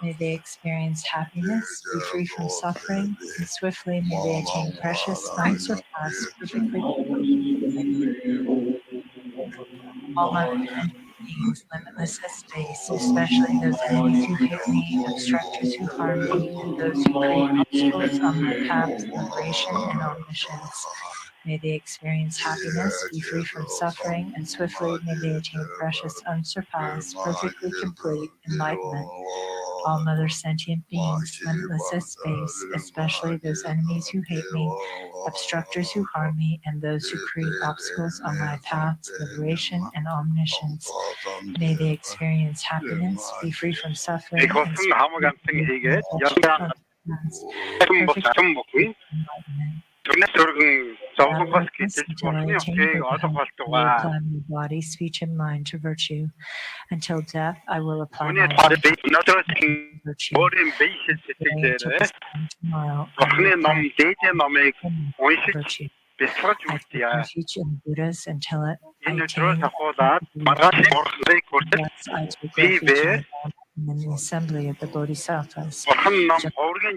May they experience happiness, be free from suffering, and swiftly may they attain precious, unsurpassed, perfectly all other sentient beings, limitless as space, especially those enemies who hate me, obstructors who harm me, and those who create obstacles on my path to liberation and omniscience. May they experience happiness, be free from suffering, and swiftly may they attain precious, unsurpassed, perfectly complete enlightenment. All other sentient beings, limitless as space, especially those enemies who hate me, obstructors who harm me, and those who create obstacles on my path to liberation and omniscience. May they experience happiness, be free from suffering, and apply my body, speech, and mind to virtue. Until death, I will apply my life to virtue. Tomorrow, I will apply virtue. I take refuge in the Buddhas until I attain. Yes, I take refuge in the assembly of the Bodhisattvas.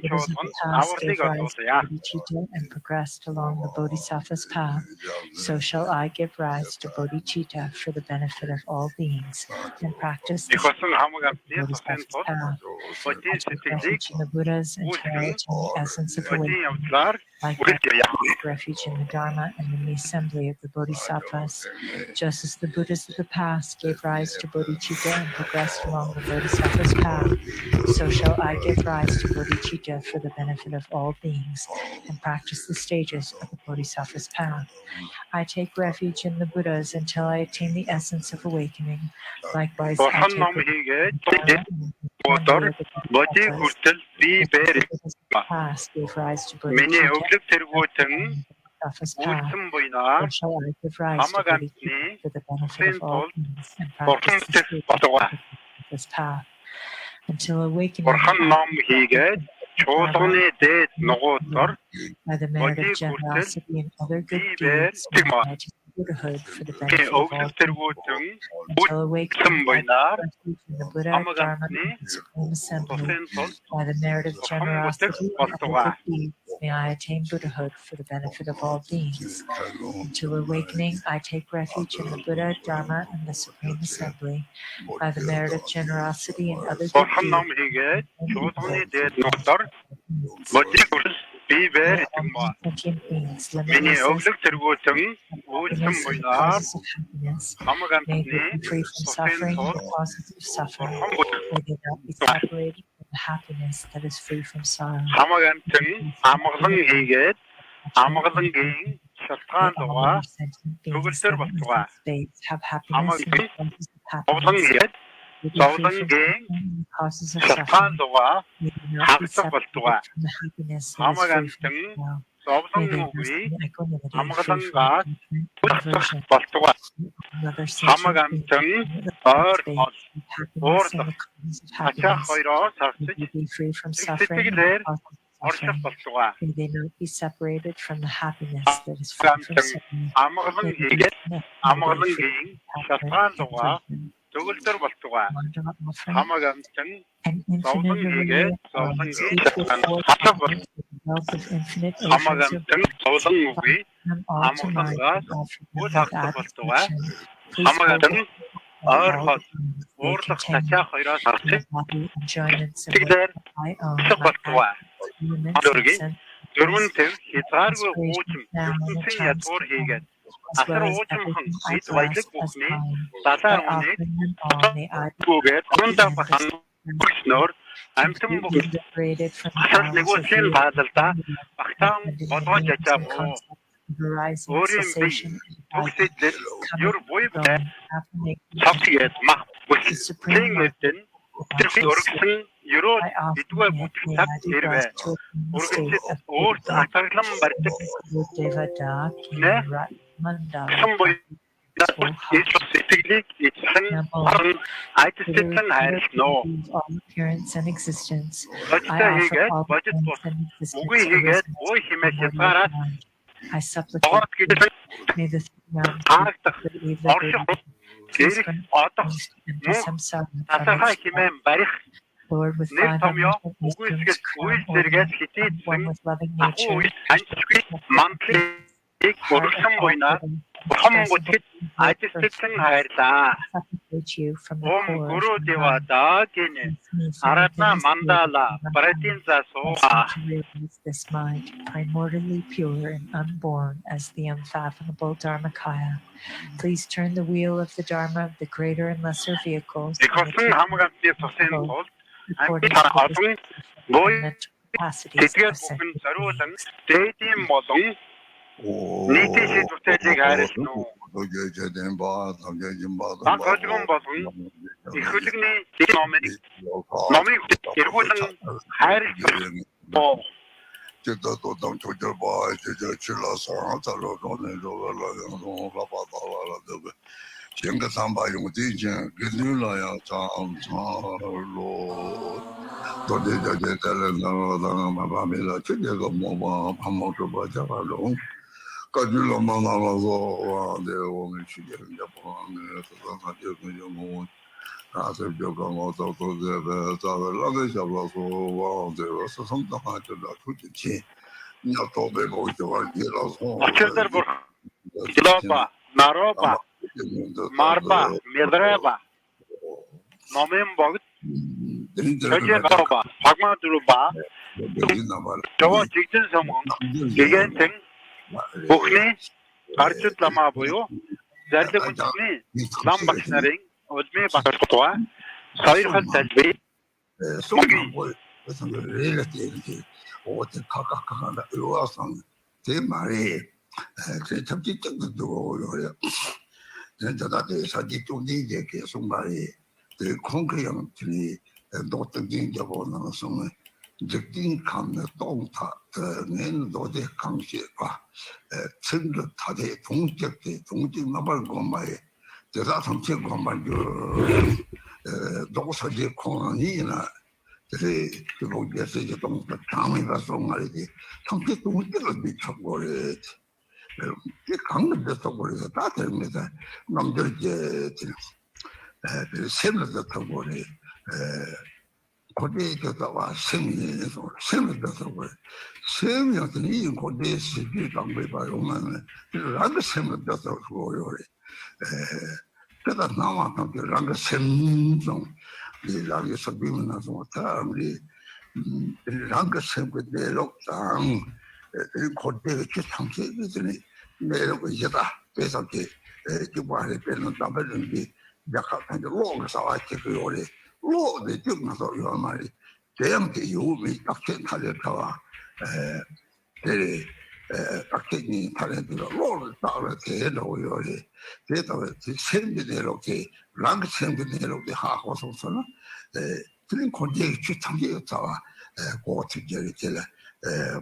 Buddhas of the past gave rise to bodhicitta and progressed along the Bodhisattva's path. So shall I give rise to bodhicitta for the benefit of all beings and practice the Bodhisattva's path. I take refuge in the Buddhas until I attain the essence of awakening. Like that, I take refuge in the Dharma and in the assembly of the Bodhisattvas. Just as the Buddhas of the past gave rise to bodhicitta and progressed along the Bodhisattva's path, so shall I give rise to bodhicitta for the benefit of all beings and practice the stages of the Bodhisattva's path. I take refuge in the Buddhas until I attain the essence of awakening. Likewise, I take refuge in the Dharma and the assembly of the Bodhisattvas. Past gave rise to bodhicitta. Or shall I give rise to bodhicitta for the benefit of all beings and practice the stages of this path. Until awakening by the merit of generosity and other good deeds, may I attain Buddhahood for the benefit of all beings. Until awakening by the Buddha, Dharma, and the Supreme Assembly, by the merit of generosity and other good deeds, may I attain Buddhahood for the benefit of all beings. Until awakening, I take refuge in the Buddha, Dharma, and the Supreme Assembly. By the merit of generosity and other good deeds, sentient beings, limitless as causes of happiness. May they be free from suffering and the causes of suffering. May they not be separated from the happiness that is free from sorrow. Beings have happiness and the causes of happiness. May be free from suffering and causes of suffering. May they not be separated from the happiness that is free from sorrow. May they rest in equanimity, free from aversion. Another sentient being, happiness and the causes of happiness. May they be free from suffering and the causes of suffering. May they not be separated from the happiness that is free from suffering. May they be free from aversion. An infinite array of forms, each with four corners, with the wealth of infinite oceans of them all to mind and offer them with adoration. Please hold them all the things they contain, my body, enjoyments, and what I own, my movements, and sense, inspiration now and at times to come. As well as everything I bless as mine, by offering them all, may I be liberated from the powers of fear, horizon, cessation, and coming, going, affirmation, the supreme light, I often may I be blessed to attain the state of Devada, King Ratmanda, all appearance and existence. I offer all appearance and existence arisen from mind. I supplicate, may the three realms be completely liberated. Please grant us to empty samsara from its Lord, with 500 wisdoms, crown ornament, and one with loving nature, heart of all living, expressible in great virtues, supplicate you from the core of my heart. Bless me from within this field of my heart. Bless me to realize this mind, primordially pure and unborn as the unfathomable Dharmakaya. Please turn the wheel of the Dharma of the greater and lesser vehicles according to the mental capacities of sensitive beings. нийтийн шийдвэртийг хайрлах нь болгон болон их хөлөгний номыг эргүүлэн хайрлах боо Глоба, Нароба, Марба, Медреба, Номын богд, Чожеба, Пагмадруба, Жоо жигдэн сомгон, гигэнтэн, бүхний гарчууд ламаа буюу зарлиг хүнсний лам багш нарын улмын багтуа хоёр хол талбай 적진 감의 동타 내도대 강시과 centro 타대 동적대 동적 나발 고마에 대사 정책 고마에 도서지 공원이나 그래 그거 예서 동 담이가 송말이지 정책 동적을 미쳐버려 이 강력해서 버려서 다 됩니다 남들제 샘을 더 버려 고대에다가 샘에다가 샘이었더니 이 고대 시기 당배 봐요만 랑그 샘에다가 그거요. 그다 나와서 랑그 샘종 이 랑에서 비면서 다 우리 랑그 샘에대로 당 고대의 상태들이 내려고 이제다. 그래서 그 뭐하래 빼는 담배는 약간 로그서 왔지 그거래. 로드 찍어서 요 말이 대형대 요미 딱히 탈려타와 딱히 탈려들어 로드 따라 대로요리 대다가 생기대로게 랑그 생기대로게 하고서는 그런 고대의 추상계였다와 고특별히 제가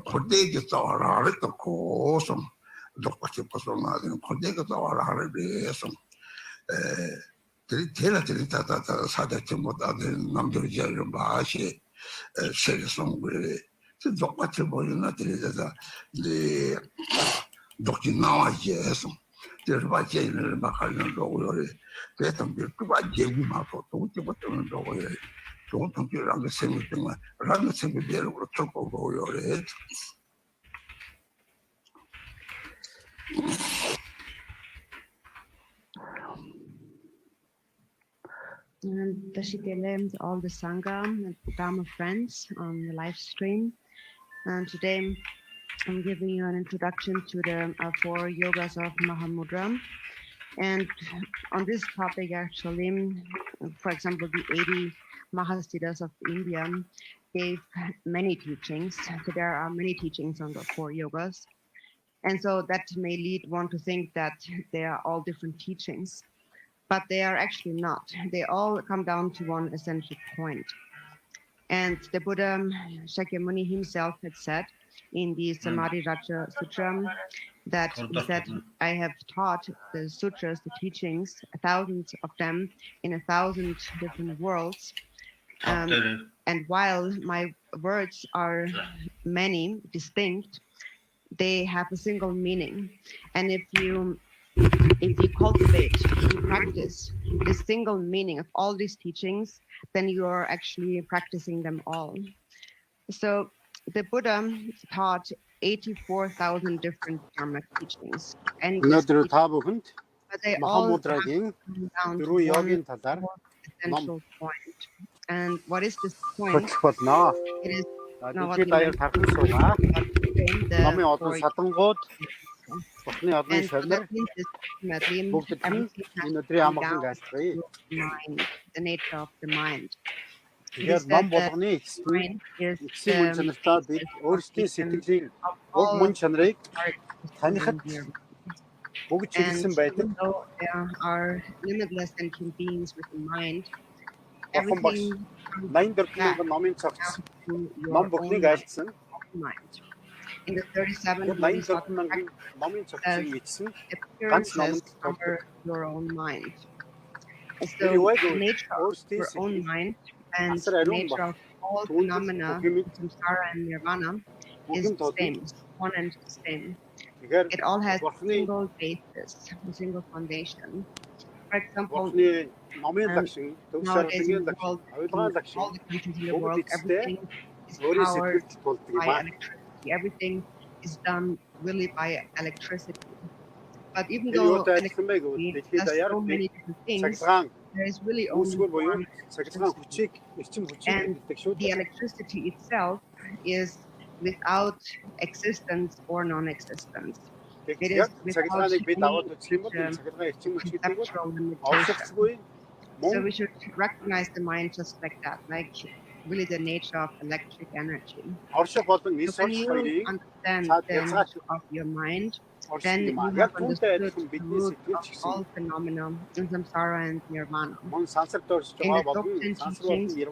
고대의 따라를 또 고성 똑같이 벗어나는 고대의 따라를 위해서 대라들이 다다 사대체 못하는 남들이 좀 맛이 세계성을 똑같이 보이나 들이다가 이 독진 나와지 해서 저바제를 막 하는 거고요. 대통령 그거 제기만 또 못하는 거고요. 동통이랑 그 생각들만 라는 생각대로 그렇고 거고요. And Tashikele, all the Sangha and Dharma friends on the live stream. And today I'm giving you an introduction to the 4 yogas of Mahamudra. And on this topic, actually, for example, the 80 Mahasiddhas of India gave many teachings. So there are many teachings on the 4 yogas. And so that may lead one to think that they are all different teachings. But they are actually not. They all come down to one essential point. And the Buddha Shakyamuni himself had said in the Samadhi Raja Sutra that he said, I have taught the sutras, the teachings, thousands of them in 1,000 different worlds. And while my words are many, distinct, they have a single meaning. And if you if you cultivate, if you practice this single meaning of all these teachings, then you are actually practicing them all. So the Buddha taught 84,000 different Dharma teachings, and өнөөдөр та бүхэнд but they all Махамудрагийн come down to дөрвөн one йогийн талаар essential point. And what is this point? хөтлөх болно. It is Дэлхийд даяар тархан суугаа. Номын олон садангууд Бурхны одны шавнар бүгд энэ өдрийн амгалан айлтгая. The nature of the mind. Тэгэхээр ном болгоны эцсийн мөн чанартаа бид өөрсдийн сэтгэлийн уг мөн чанарыг танихад бүгд чиглэсэн байдаг. There are limitless sentient beings with the mind. Everything 84,000 номын цогц ном бүхнийг айлтсан. In the 37 номын цогцыг эцсэн ганц номонд over your own mind. So the nature of your own mind and the nature of all phenomena, samsara and nirvana, is the same, one and the same. It all has a single basis, a single foundation. For example, nowadays in the world, all the countries in the world, everything is powered by electricity. Everything is done really by electricity. But even though electricity does so many different things, there is really only one electricity. And the electricity itself is without existence or non-existence. It is without any conceptual limitation. So we should recognize the mind just like that, like really the nature of electric energy. So when you understand the nature of your mind, then you have understood the root of all phenomena in samsara and nirvana. In the top 10 teachings, it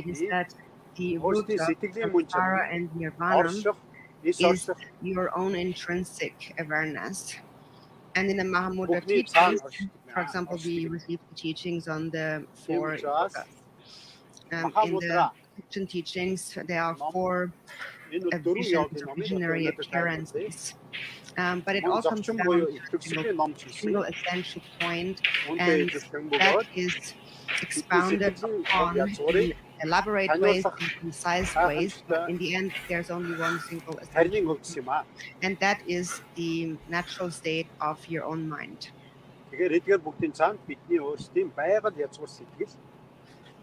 is that the root of samsara and nirvana is your own intrinsic awareness. And in the Mahamudra teachings, for example, we receive the teachings on the 4 yogas. In the Christian teachings, there are 4 visionary appearances. But it all comes down to a single essential point, and that is expounded upon in elaborate ways and concise ways. But in the end, there's only one single essential point, and that is the natural state of your own mind. Тэгэхээр эдгээр бүгдийн цаанд бидний өөрсдийн байгаль язгуур сэтгэл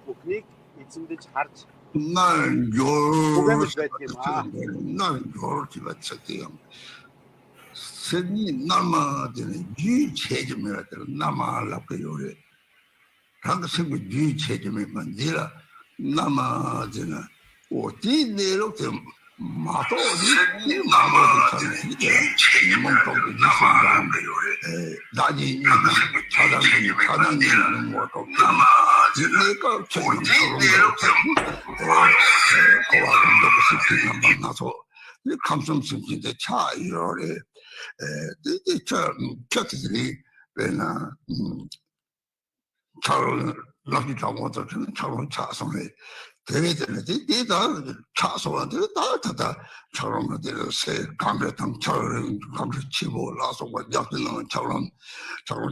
бүхнийг эзэмдэж харж 난 선이 남아드는 이 체점이라 남아라고 요래 한국식 이 체점이 만들어 남아드는 어디 내려도 마도니 마모도 이게 몸도 이상한 나지 차단되는 것도 내가 저는 거와도 만나서 감성심인데 차 이러래 저 곁들이 왜나 차를 락이 잡아서 차로 차선에 대회들이 대다 차선한테 다 차로는 새 강력한 차를 치고 나서 약들은 차로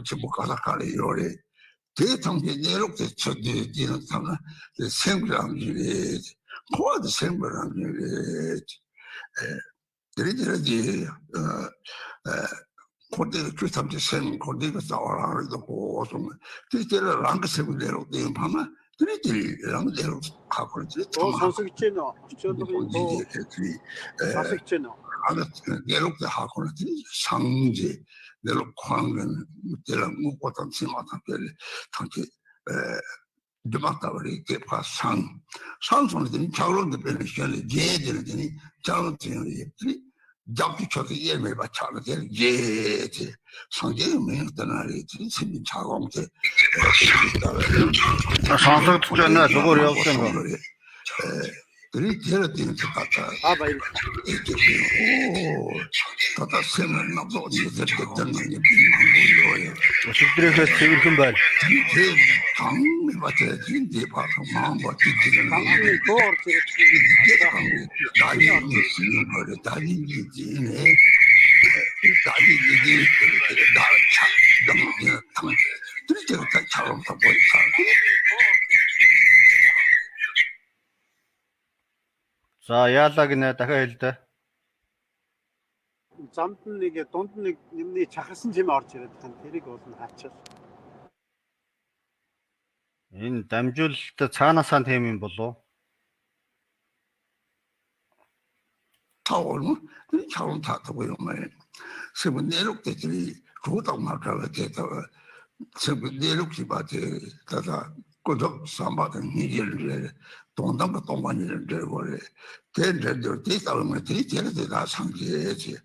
치고 가다가리 이러래 대통령 내롭게 저기는 상가 생물학이 코아드 생물학이 들이들이 코드를 주삼지 생 코드가 싸워라도 고좀 들이들을 랑크색을 내놓는 밤에 들이들이랑 내놓 갖고 있지. 선수있잖아. 선수있잖아. 아마 내놓게 하고 있지. 상지 내놓고 하는 건 내랑 묵고던 심하다들 당시 드마타버리 개파 상선들이 자원도 되는 시간에 예들이 자원들이 잡기 쳐서 예매 받자는 게 예지 상계면 떠나리 진심 자공제 상석 투자나 저거 역전 거 들이 데려드는 것 같아. 아바 이게 오 다다 세면 나도 이제 됐다는 게 비밀이에요. 식들에서 책을 좀 봐. 제 강미 맞아야 진짜 봐서 마음 받기는 강미 또 나이 있는 거를 다니지네. За яалаг нэ дахиад хэлдэ. Замд нэг дунд нэг юмний чахарсан юм орж ирээд тань тэрийг болно хаачаал. Энэ дамжуулалт цаанаасаа тийм юм болов? 타오는 그 차원 타고 요말 세분 내륙들이 그것도 말하고 되다 세분 내륙이 바데 다다 고독 삼바든 니를 동남아 동반이를 되고래 된들 되다면 되다 상계지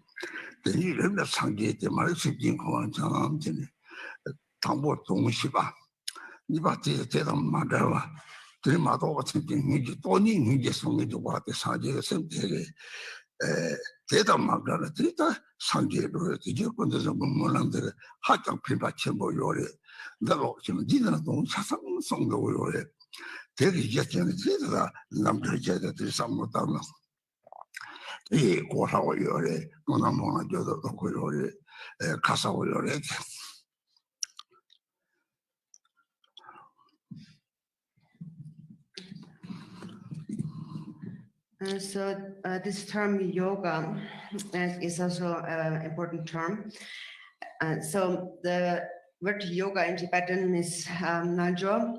되는 상계 때 말을 쉽긴 거는 정함되네 당보 동시바 이바티 대단 말아와 들마도 같은 게 이제 돈이 이제 성의도 같아 사제가 선택에 대단 말하는 데다 상계로 이제 건데서 뭐는데 학교 필받쳐 보여래 내가 지금 니는 너무 사상성도 보여래 되게 이제는 제가 남들제가 들삼못하면 이 고사오요래 너나모나 저도 고요래 가사오요래 So this term yoga is also an important term. So the word yoga in Tibetan is Najo,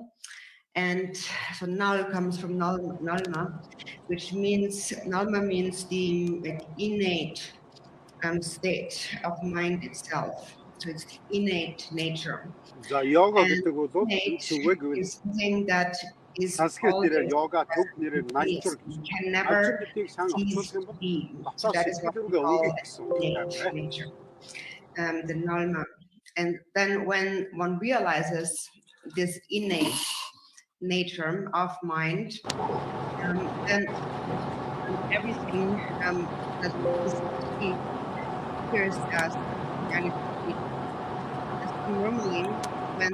and so Nal comes from Nalma, which means Nalma means the innate state of mind itself. So it's innate nature. За yoga And гэдэг бол innate зүгэг үйл. is something that is Санскритээр always yoga төв нэрээр nature You гэж. can never Nature-ийг сайн cease орчуулах юм to бол be. So бацаа that is what сэтгэл we рүүгээ call өнгөх гэсэн үг innate байна. nature, the nalma. And then when one realizes this innate nature of mind, then everything that is appears as reality. And so normally, when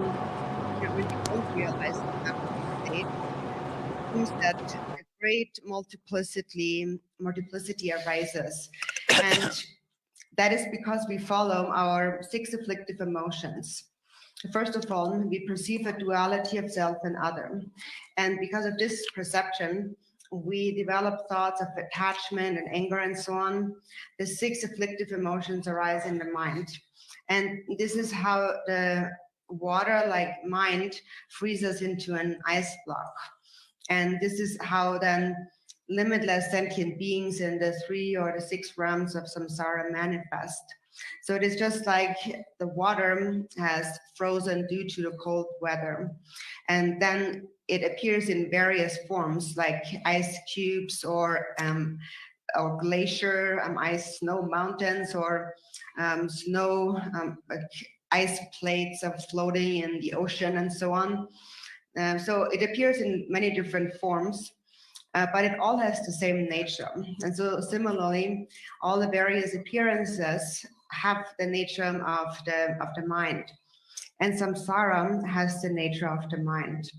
we don't realize that state, it means that a great multiplicity arises. And that is because we follow our 6 afflictive emotions. First of all, we perceive a duality of self and other. And because of this perception, we develop thoughts of attachment and anger and so on. The 6 afflictive emotions arise in the mind. And this is how the water-like mind freezes into an ice block. And this is how then limitless sentient beings in the 3 or the 6 realms of samsara manifest. So it is just like the water has frozen due to the cold weather. And then it appears in various forms like ice cubes or glacier, ice snow mountains, or snow ice plates of floating in the ocean and so on. So it appears in many different forms, but it all has the same nature. And so similarly, all the various appearances have the nature of the mind. And samsara has the nature of the mind.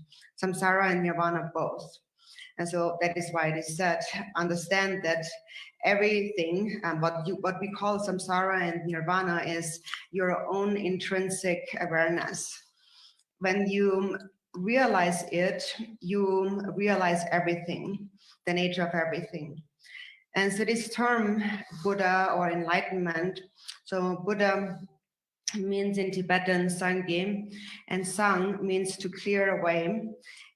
Samsara and nirvana both. And so that is why it is said, understand that everything, what we call samsara and nirvana is your own intrinsic awareness. When you realize it, you realize everything, the nature of everything. And so this term Buddha or enlightenment, so Buddha means in Tibetan Sangye, and Sang means to clear away.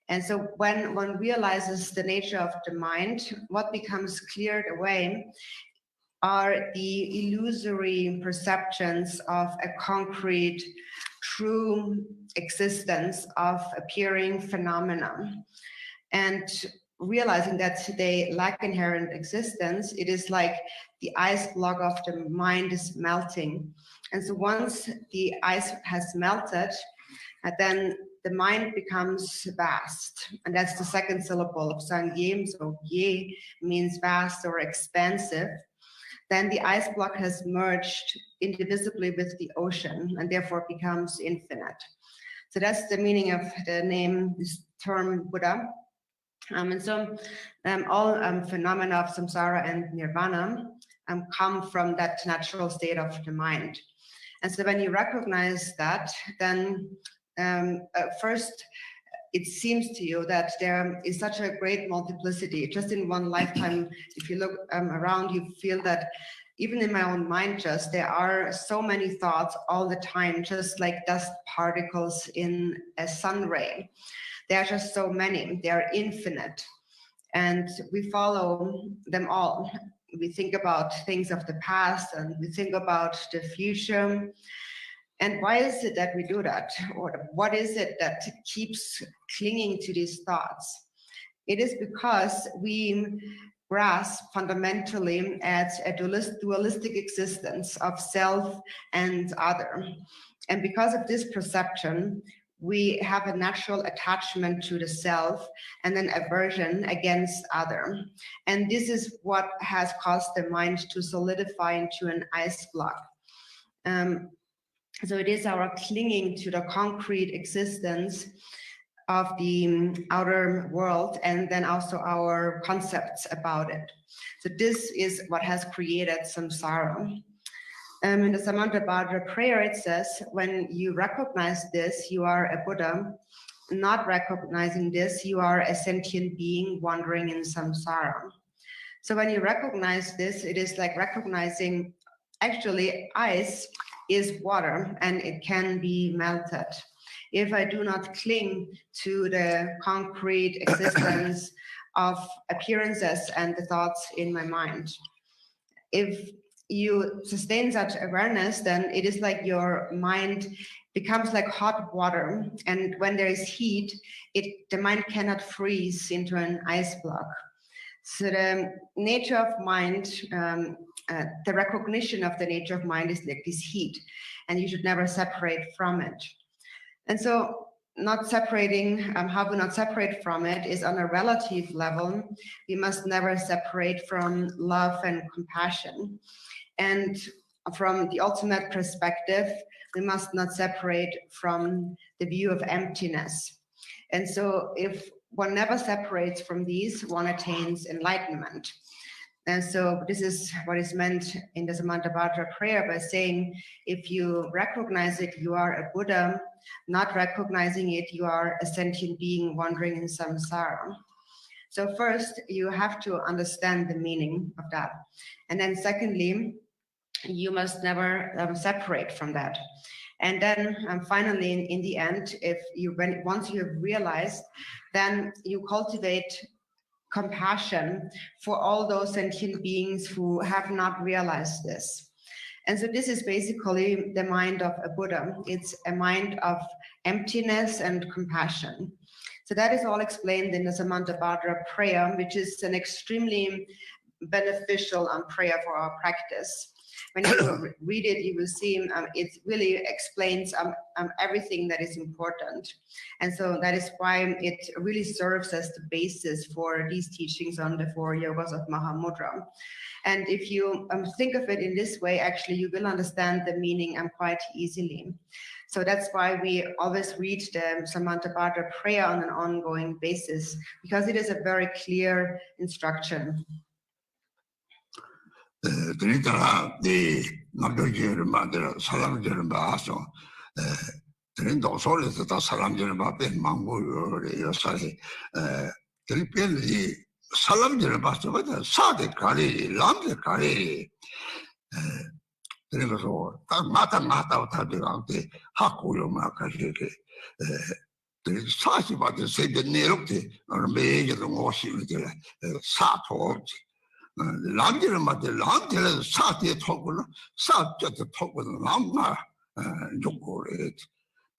And so when one realizes the nature of the mind, what becomes cleared away are the illusory perceptions of a concrete, true existence of appearing phenomena. And realizing that they lack inherent existence, it is like the ice block of the mind is melting. And so once the ice has melted, then the mind becomes vast. And that's the second syllable of Sangye. So Ye means vast or expansive. Then the ice block has merged indivisibly with the ocean and therefore becomes infinite. So that's the meaning of the name, this term Buddha. And so all phenomena of samsara and nirvana come from that natural state of the mind. And so when you recognize that, then first, it seems to you that there is such a great multiplicity. Just in one lifetime, if you look around, you feel that even in my own mind, just there are so many thoughts all the time, just like dust particles in a sun ray. There are just so many. They are infinite. And we follow them all. We think about things of the past and we think about the future. And why is it that we do that? Or what is it that keeps clinging to these thoughts? It is because we grasp fundamentally at a dualistic existence of self and other. And because of this perception, we have a natural attachment to the self and an aversion against other. And this is what has caused the mind to solidify into an ice block. So it is our clinging to the concrete existence of the outer world and then also our concepts about it. So this is what has created samsara. In the Samantabhadra prayer, it says, when you recognize this, you are a Buddha. Not recognizing this, you are a sentient being wandering in samsara. So when you recognize this, it is like recognizing actually ice is water and it can be melted. If I do not cling to the concrete existence of appearances and the thoughts in my mind. If you sustain such awareness, then it is like your mind becomes like hot water. And when there is heat, the mind cannot freeze into an ice block. So the nature of mind, the recognition of the nature of mind is like this heat, and you should never separate from it. And so not separating, how we not separate from it is on a relative level. We must never separate from love and compassion. And from the ultimate perspective, we must not separate from the view of emptiness. And so if one never separates from these, one attains enlightenment. And so this is what is meant in the Samantabhadra prayer by saying, if you recognize it, you are a Buddha. Not recognizing it, you are a sentient being wandering in samsara. So first, you have to understand the meaning of that. And then secondly, you must never separate from that. And then finally, in the end, once you have realized, then you cultivate compassion for all those sentient beings who have not realized this. And so this is basically the mind of a Buddha. It's a mind of emptiness and compassion. So that is all explained in the Samantabhadra prayer, which is an extremely beneficial prayer for our practice. When you read it, you will see it really explains everything that is important. And so that is why it really serves as the basis for these teachings on the 4 yogas of Mahamudra. And if you think of it in this way, actually, you will understand the meaning quite easily. So that's why we always read the Samantabhadra prayer on an ongoing basis, because it is a very clear instruction. 그러니까 이 남들을 만들어 사람들을 봐서 그런도 소리에서 다 사람들을 봐서 망고를 요사이 들변이 사람들을 봐서 사대 가리 남들 가리 그래서 딱 마다 다들한테 학고요 막 가지고 그래서 40바트 세대 내롭게 매일도 오시는데 사토 람들은 맞대 람들은 사대에 토고는 사대에 토고는 람나 요거래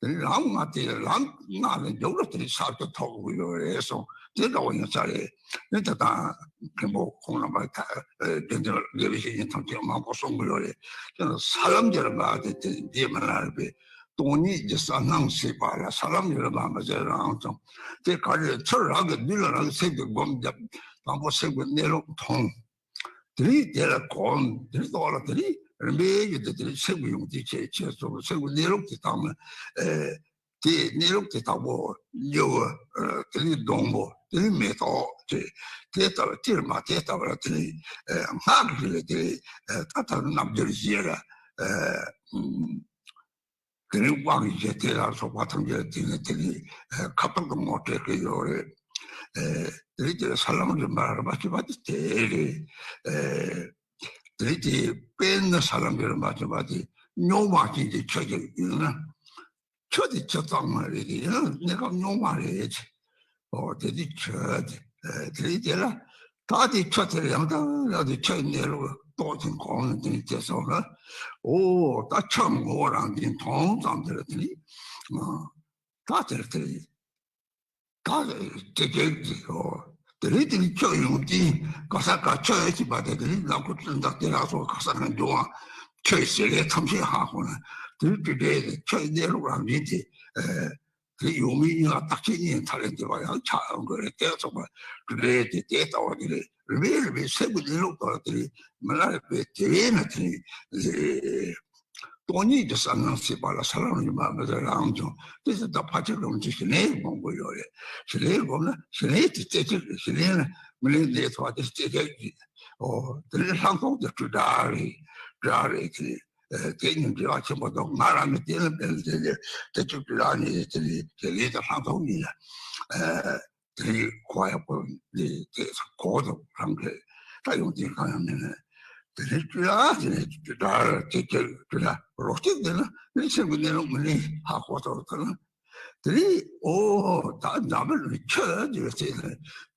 람마대 람나는 요것들이 사대 토고요 해서 제가 오는 자리에 일단 그뭐 공나마 다 된저 레비신 통계만 보송 거래 저는 사람들은 맞대 되면은 돈이 이제 상당히 봐라 사람들은 맞아요 좀 제가 철학을 밀어나가 생각 범죄 방법 생각 내로 통 들이 내가 건 들도 알아들이 매일들이 생활용지 제체서 생활 내롭게 담은 제 내롭게 담고 요 들이 동보 Dili meto, data, tirma, data, hagli, tata namdirziera, dili wagi jetera, so watangere, dili, kapag mote, yore, dili salamri marabati, dili, dili pen salamri marabati, no marking the church, church, church, never no marriage. or the church, the Tadi Chatterianda, the Chinese thought in common in Tesla. Oh, that chum go around in town under the tree. Tatterly. Tatterly, or the little church, Kasaka church, but the little Lakutan that there also Kasakan Doa, church, something happen. Today, the church there around it. 그 요민이가 딱 지닌 탤런트가 참 그래 계속 그래 데이터 어디를 매일 세분이로 거들이 말할 때 대회나더니 돈이 됐었나 싶어라 사람이 마음에 들어가죠. 그래서 다 파적을 주시네 본 거예요. 그래 보면 그래 그래 물론 데이터 어디 그래 상속도 주다리 그 개인 지화체 모두 말하면 되는 벨들 대축들아니 저기서 상속이야. 그 과학본 이 고도 관계 다 용기 가면은 들을줄아 들을줄아 로켓들은 이 친구들은 문이 하고서 그는 들이 오다 남을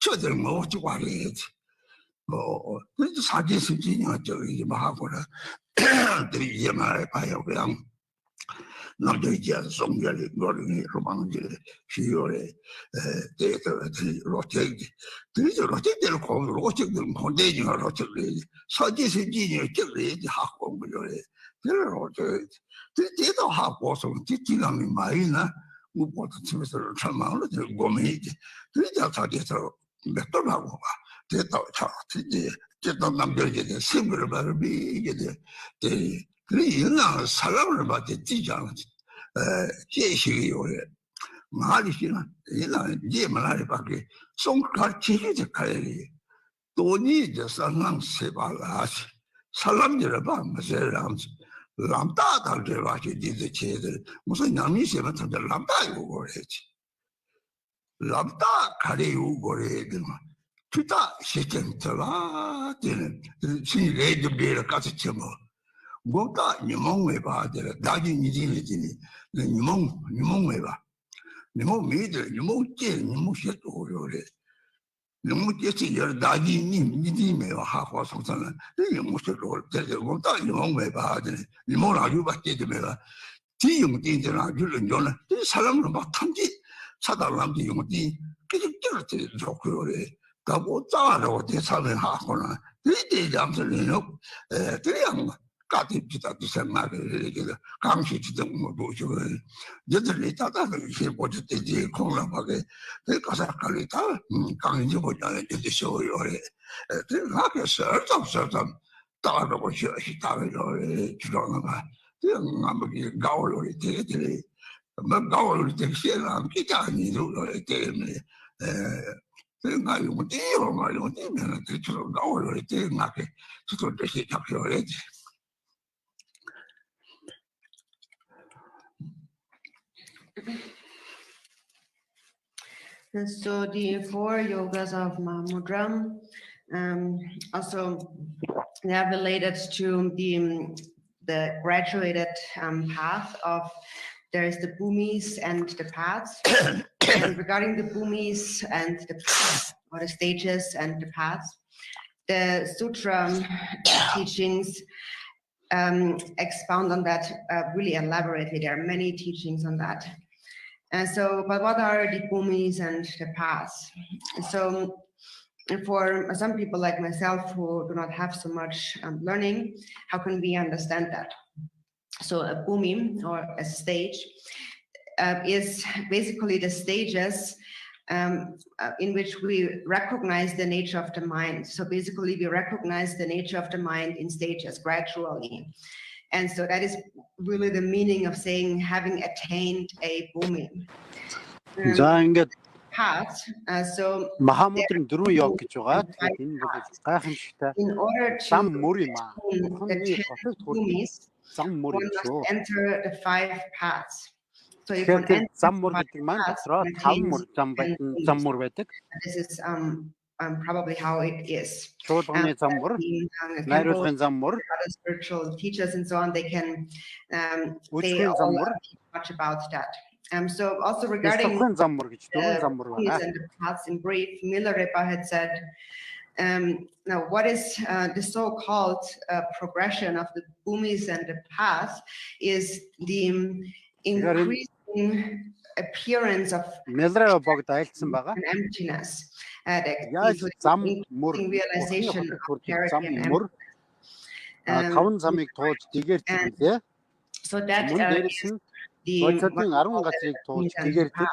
쳐들 뭐 어쩌고 하겠지. 뭐 그래도 사기 수준이야 저기 뭐 하고는 들이 말해 봐요 그냥 남자이자 송결이 거리니 로망들이 시월에 데이터들이 로텍이 들이죠 로텍들 고 로텍들 콘데이징을 로텍이 사기 수준이 저기 하고 그래 그래로 데이터 하고서 뒤지감이 많이나 무엇도 집에서 참아로 고민이지 그래서 사기에서 몇 dol하고 봐 데이터 차 뒤지 데이터 남겨지게 심을 말이 이게 돼 그래 이나 사람을 받지 지잖아 제식이 요래 말이시나 이나 이제 말이 밖에 송가치게 가야지 돈이 이제 상상 세발라시 사람들을 봐 무슨 람다 달게 와지 이제 제들 무슨 남이 세면 참 람다 이거 그래지 람다 가리우 그래도 투다 시스템들아 되는 신이 레드비를 같이 쳐 뭐다 니몽에 봐들 나기 니지니지니 니몽에 봐 니몽 미들 니몽께 니몽시도 오래 니몽께서 여 나기 니지메 하고 속선은 니몽시도 되게 뭐다 니몽에 봐들 니몽 아주 밖에 되면 뒤용진들 아주는 요는 이 사람을 막 탐지 사달람지 용지 그게 좋고 그래 가고 따라고 대사를 하거나 이때 잠들이는 그냥 까티피다 생각을 이렇게 감시지도 뭐 보시고 여들이 따다는 게 보셨듯이 콩나하게 그 가사까지 다 강인지 보자는 게 되셔요. 그렇게 설정 따라고 시다를 주로는가 그냥 아무리 가오를 되게 뭐 가오를 되게 싫어하는 게 아니고 때문에 그러니까 이거 띄어 말이고 띄면 대처럼 가오를 되게 나게 저도 되게 잡혀야지. And so the 4 yogas of Mahamudram also they are related to the graduated path of there is the bhumis and the paths. And regarding the bhumis and the paths, or the stages and the paths, the sutra teachings expound on that really elaborately. There are many teachings on that. And so, but what are the bhumis and the paths? So for some people like myself who do not have so much learning, how can we understand that? So a bhumi, or a stage, is basically the stages in which we recognize the nature of the mind. So basically we recognize the nature of the mind in stages gradually. And so that is really the meaning of saying having attained a bhumi. За ингээд path. So Махамудрын 4 ёог гэж байгаа. Тэгэхээр энэ бол гайхамшигтай in order зам to мөр юм аа. the 10 bhumis, Зам мөр one юм must шүү. enter the 5 paths. So if Тэгэхээр one тэр enters зам the мөр 5 гэдэг маань paths, дотроо one 5 мөр attains зам мөр байдаг. this is probably how it is. Чуулганы зам мөр, найруулгын зам мөр, other spiritual teachers and so on, they can say үчгийн зам мөр, much about that. So also regarding зам мөр гэж дөрвөн зам мөр байна. and the paths in brief, Miller Repa had said, now what is the so-called progression of the bhumis and the path is the increasing appearance of Мэлрэ богд айлцсан байгаа. an emptiness, Яаж зам мөр realization of зам clarity and мөр таван замыг туулж дигэрч билээ. so that Мөн дээрээс нь the Боцотын 10 газрыг туулж дигэрдэг.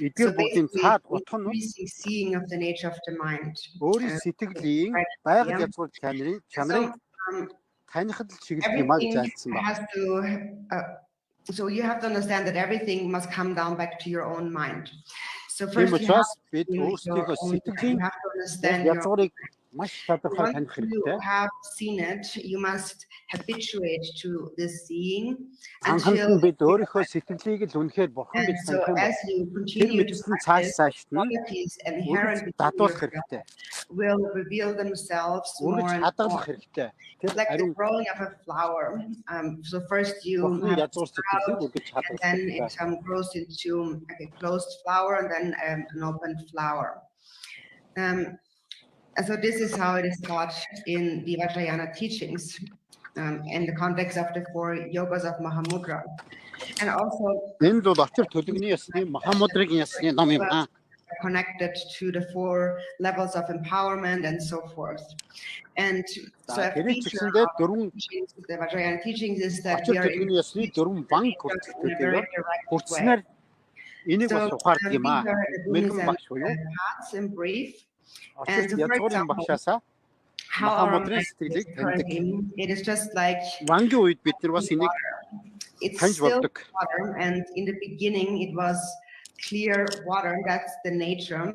Эдгээр бүгдийн цаад утга нь increasing seeing of the nature of the mind. өөрийн сэтгэлийн байгаль язгуурт чанарыг танихад чиглэх юм аа гэж айлцсан байна. Has to so you have to understand that everything must come down back to your own mind. So first you have бид өөрсдийнхөө сэтгэлийн understand язгуурыг маш тодорхой таних once you хэрэгтэй. have seen it, you must habituate to this seeing Анхаарал нь бид өөрийнхөө сэтгэлийг л үнэхээр бурхан гэж so таних юм. as you Тэр continue to мэдсэн цааш нь qualities inherent дадуулах хэрэгтэй. will reveal themselves more Үргэлж and хадгалах more. хэрэгтэй. Тэр It's like the ариун growing of a flower. So first you бурханы have язгуур сэтгэлийг үргэлж and хадгалах then хэрэгтэй. it grows into like a closed flower and then an open flower. And so this is how it is taught in the Vajrayana teachings in the context of the 4 yogas of Mahamudra. And also Энд бол очир төлөвний ясны Махамудрын ясны ном юм аа. connected to the 4 levels of empowerment and so forth. And so a feature of the Vajrayana teachings is that we Очир are төлөвний ясны 4 банк in a хүртэлтэй very юм. direct way. Хүртснээр энийг бас ухаардаг юм аа. Мэргэн багш буюу Paths in brief. очир язгуурын багшаасаа How our Махамудрын mind сэтгэлийг is таньдаг. currently, it is just like Вангийн үед бид нар бас энийг it's таньж still болдог. water, and in the beginning it was clear water. That's the nature,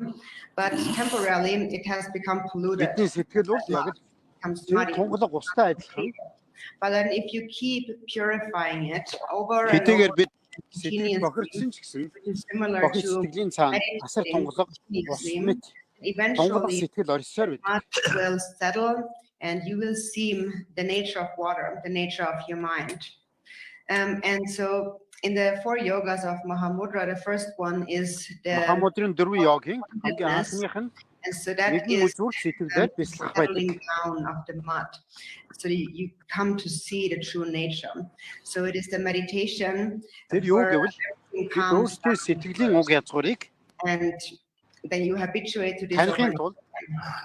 but temporarily it has become polluted. Бидний сэтгэл бол яг л Becomes тэр muddy. тунгалаг устай адилхан. But then if you keep purifying it over and Хэдийгээр over, бид сэтгэл бохирдсон ч гэсэн which is similar бохир to сэтгэлийн цаана асар тунгалаг ус мэт тунгалаг eventually сэтгэл орсоор бид. mud will settle and you will see the nature of water, the nature of your mind. And so in the 4 yogas of Mahamudra, the first one is the Махамудрын 4 йогийн хамгийн анхных нь and so that нэгэн is үзүүр сэтгэлээр бяцлах байдаг. settling down of the mud. So you come to see the true nature. So it is the meditation Тэр юу where гэвэл everything бид comes өөрсдөө сэтгэлийн уг язгуурыг and then you habituate to this. танихын over- тулд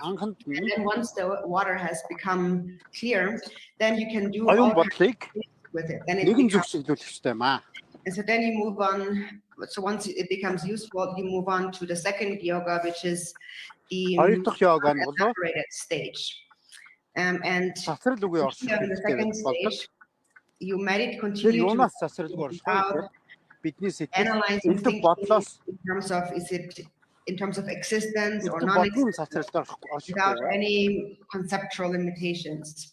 анханд And нь then once the water has become clear, then you can do оюун all бодлыг with it. Then it нэгэн becomes, зөвшөөрлөх хэрэгтэй юм аа. and so then you move on. So once it becomes useful, you move on to the second yoga, which is the Хоёр дахь йога нь бол elaborated stage. And цацрал үгүй орших here in the second хэрэгтэй болдог. stage, you meditate, Тэр continue to юунаас цацралгүй орших вэ гэхээр бидний сэтгэл analyze and элдв think бодлоос in terms of is it in terms of existence or элдв non-existence, бодлын цацралд орших without вэ? any conceptual limitations.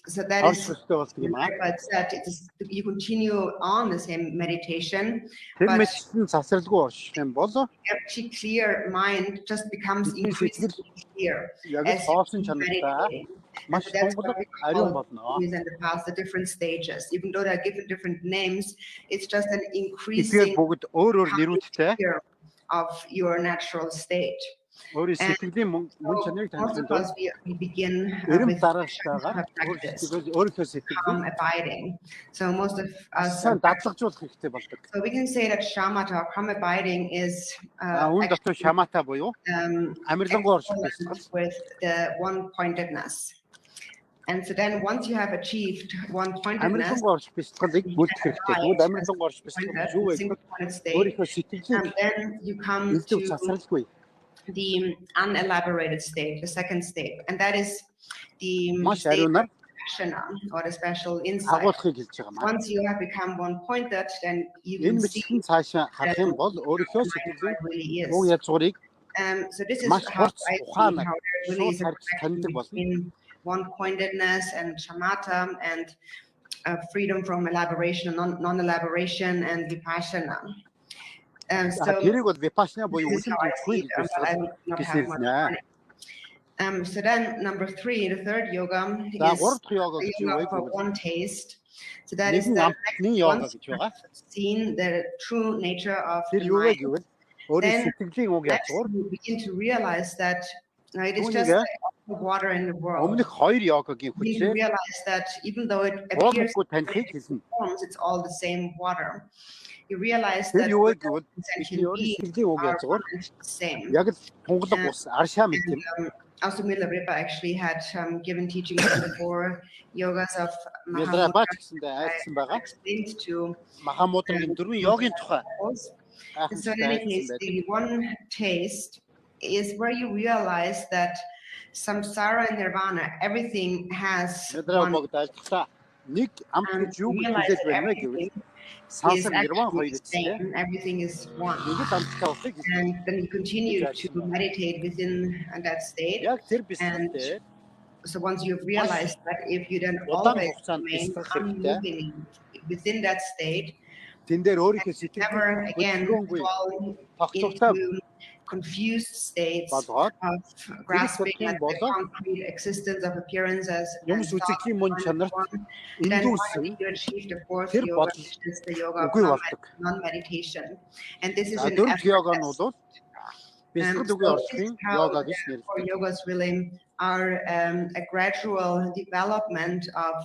So that is Оршихтэй болдог юм аа. but that it is, you continue on the same meditation, Тэр but мэдсэн цацралгүй орших юм бол actually clear mind just becomes Бидний increasingly clear яг as л хоосон you чанартай meditate. маш That's what тунгалаг we ариун call болно. these and the past, the different stages. Even though they are given different names, it's just an Эдгээр increasing бүгд өөр өөр нэрүүдтэй clear of your natural state. өөрийн сэтгэлийн мөн чанарыг Also таньсан тул because we begin эрэм with дараалтайгаар practice, өөрийнхөө сэтгэлийг abiding. So most of us, сайн дадлагжуулах хэрэгтэй болдог. so we can say that shamatha or calm abiding is Үүн дотор шамата буюу амирлангуй орших excellence бяцлал. with the one-pointedness. And so then once you have achieved one-pointedness, Амирлангуй орших бяцлалыг бүлдэх хэрэгтэй. Тэгвэл амирлангуй орших бяцлал гэж юу вэ гэвэл single-pointed state, өөрийнхөө сэтгэлийг and then you come элдв to цацралгүй the unelaborated state, the second state, and that is the маш state ариунаар vipassana or a special insight. агуулгыг хэлж байгаа маань. Once you have become one-pointed, then you Энэ can see бичлэн цаашаа харах юм бол өөрийнхөө сэтгэлийн уг язгуурыг so this is маш how хурц I see ухаанаар how there really is a шууд харж connection таньдаг болно. between one-pointedness and shamatha and freedom from elaboration and non-elaboration and vipassana. So тэрийг бол випашна буюу this is үлэн how I дүүхгүй see it, гэж but I will not гэж have much хэлнэ. time. So then number 3, the third yoga За is гурав дахь йога гэж юу вэ yoga for гэвэл one taste. So that is нэгэн that амтны йога once гэж you байгаа. have seen the true nature of Тэр the юу вэ mind, гэвэл өөрийн then сэтгэлийн уг next язгуур you begin to realize that it is just түүнийг like all the water in the world. өмнөх хоёр йогагийн You begin to хүчээр realize that even though it appears уулгүй танихыг хэлнэ. forms, it's all the same water. You realize Тэр that юу вэ the гэвэл sentient бидний өөрийн beings сэтгэлийн уг are язгуур one and the same. яг л тунгалаг ус аршаа мэт юм. Also, Milarepa actually had given teachings on the 4 yogas of Милрабач Mahamudra. гэсэндээ айлдсан байгаа. Explained to Махамудрын 4 йогийн тухай And so in any case, the one taste is where you realize that samsara and nirvana, everything has Мэдрээ one. богд айлдахтаа нэг амт And гэж юу гэж realize хэлээд that байна вэ everything гэвэл is сансар нирван actually хоёр the эцтэй. same. Everything is one. Нэгд амттай усыг And then you continue to meditate within that state. яг тэр бэлтгэлтэй So once you've realized that, if you then удаан always хугацаанд remain бэлтгэх хэрэгтэй. unmoving within that state, тэн дээр өөрийнхөө never сэтгэл again хөдөлгөөнгүй fall тогтвортой into confused states болгоод of grasping бодох юм at the бол concrete existence of appearances юмс and thoughts үзэгдлийн мөн чанарт then эндүүсэн finally you achieve the 4th тэр yoga, бодол which is the yoga of үгүй болдог. non-meditation. And this is an Дөрөв йога нь бол бэлтгэл үгүй so this орчмын is how йога гэж the 4 нэрлэдэг. yogas really are a gradual development of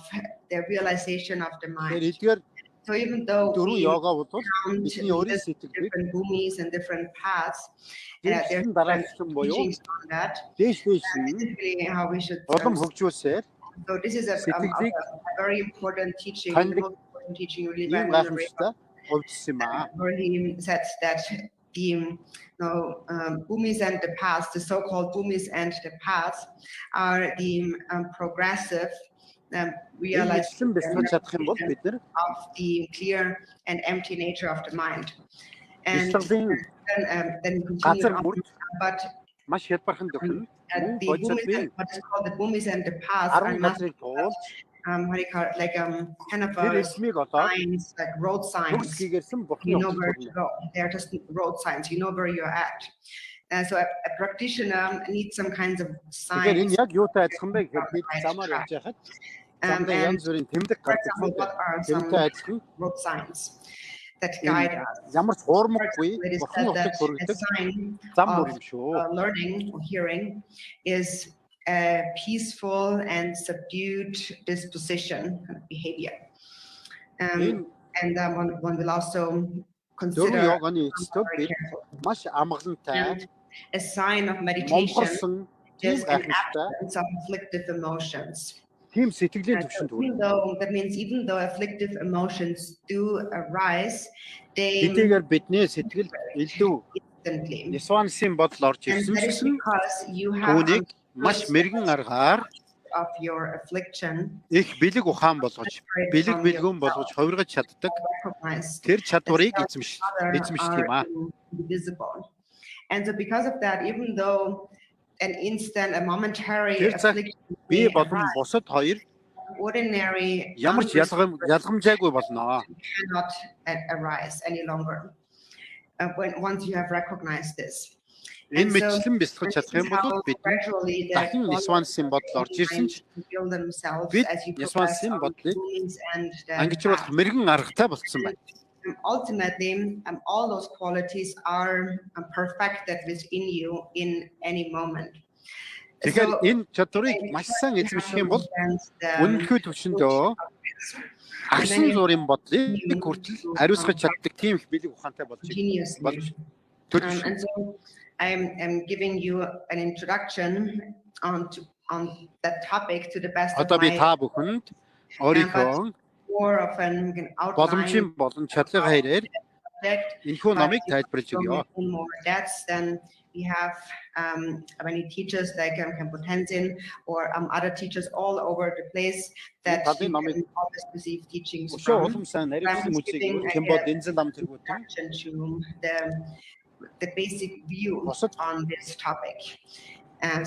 the realization of the Тэгэхээр mind. эдгээр So even though дөрвөн we йога бол found бидний өөрийн сэтгэлийг different bhumis and different paths, there's дэвшин дараалсан буюу teachings on that. дээш This нь is really how we should. улам хөгжүүлсээр So this is a very important teaching, the most important teaching really by ийм Milarepa, гайхамшигтай хувьдсан юм аа. where he says that the bhumis and the paths, the so-called bhumis and the paths, are the progressive realization бэлтгэж чадах юм бол бид нар of the clear and empty nature of the mind. And бэлтгэлийн then газар continue on, бүрд but маш хялбархан төхөн the bhumis and what is called the bhumis and the paths 10 are not метрийг туулж what do you call it, like kind of тэр эсмийг олоод signs, like road signs. төгс хийгэрсэн бурхны You know where утас to go. They're just road signs. You know where you're at. So a practitioner needs some kinds of Тэгэхээр signs. энэ яг юутай адилхан бэ гэхээр бид замаар явж байхад замдаа And янз бүрийн тэмдэг for гардаг. example, what are some Тэрнтэй адилхан road signs that guide us? ямар ч хуурмаггүй It is бурхны said утас that a хүргэдэг sign зам of бүр юм шүү. learning or hearing is a peaceful and subdued disposition and behavior. And one will also Дөрвөн consider йоганы эцэстөө very бид careful. маш амгалантай, And a sign of meditation момхорсон, тийм is an гайхамшигтай, absence of afflictive emotions. тийм сэтгэлийн And төвшөнд so хүрнэ. that means even though afflictive emotions do arise, they Хэдийгээр бидний сэтгэл илүү instantly. нисвансын бодол орж And ирсэн that is ч гэсэн because you have түүнийг маш мэрэгэн аргаар of your affliction их бэлэг ухаан болгож, бэлэг бэлгүүн болгож хувиргаж чаддаг recognized тэр чадварыг as эзэмшдэг юм аа. invisible. And so because of that, even though an instant, a momentary Тэр цаг affliction би may болон arise, бусад хоёр ordinary ямар ч ялгамжаагүй болно. cannot arise any longer once you have recognized this. Энэ мэтлэн бэлтгэж чадах юм бол бид gradually дахин нисвансын бодол орж ирсэн ч бид нисвансын бодлыг ангижруулах мэрэгэн аргатай болцсон байна. ultimately all those qualities are perfected within you in any moment. Тэгэхээр энэ чадварыг маш сайн эзэмших юм бол үнэнхүй төвшөндөө агшин зургийн бодлыг хүртэл ариусгаж чаддаг тийм их бэлэг ухаантай болж And so I'm giving you an introduction on that topic to the best of одоо би my та бүхэнд өөрийнхөө more of an outline боломжийн болон чадлын хайраар энэхүү номыг тайлбарлаж өгье. in more depth, then we have many teachers like Kempotenzin or other teachers all over the place that you can always receive teachings from. I'm giving introduction to the basic view on this topic.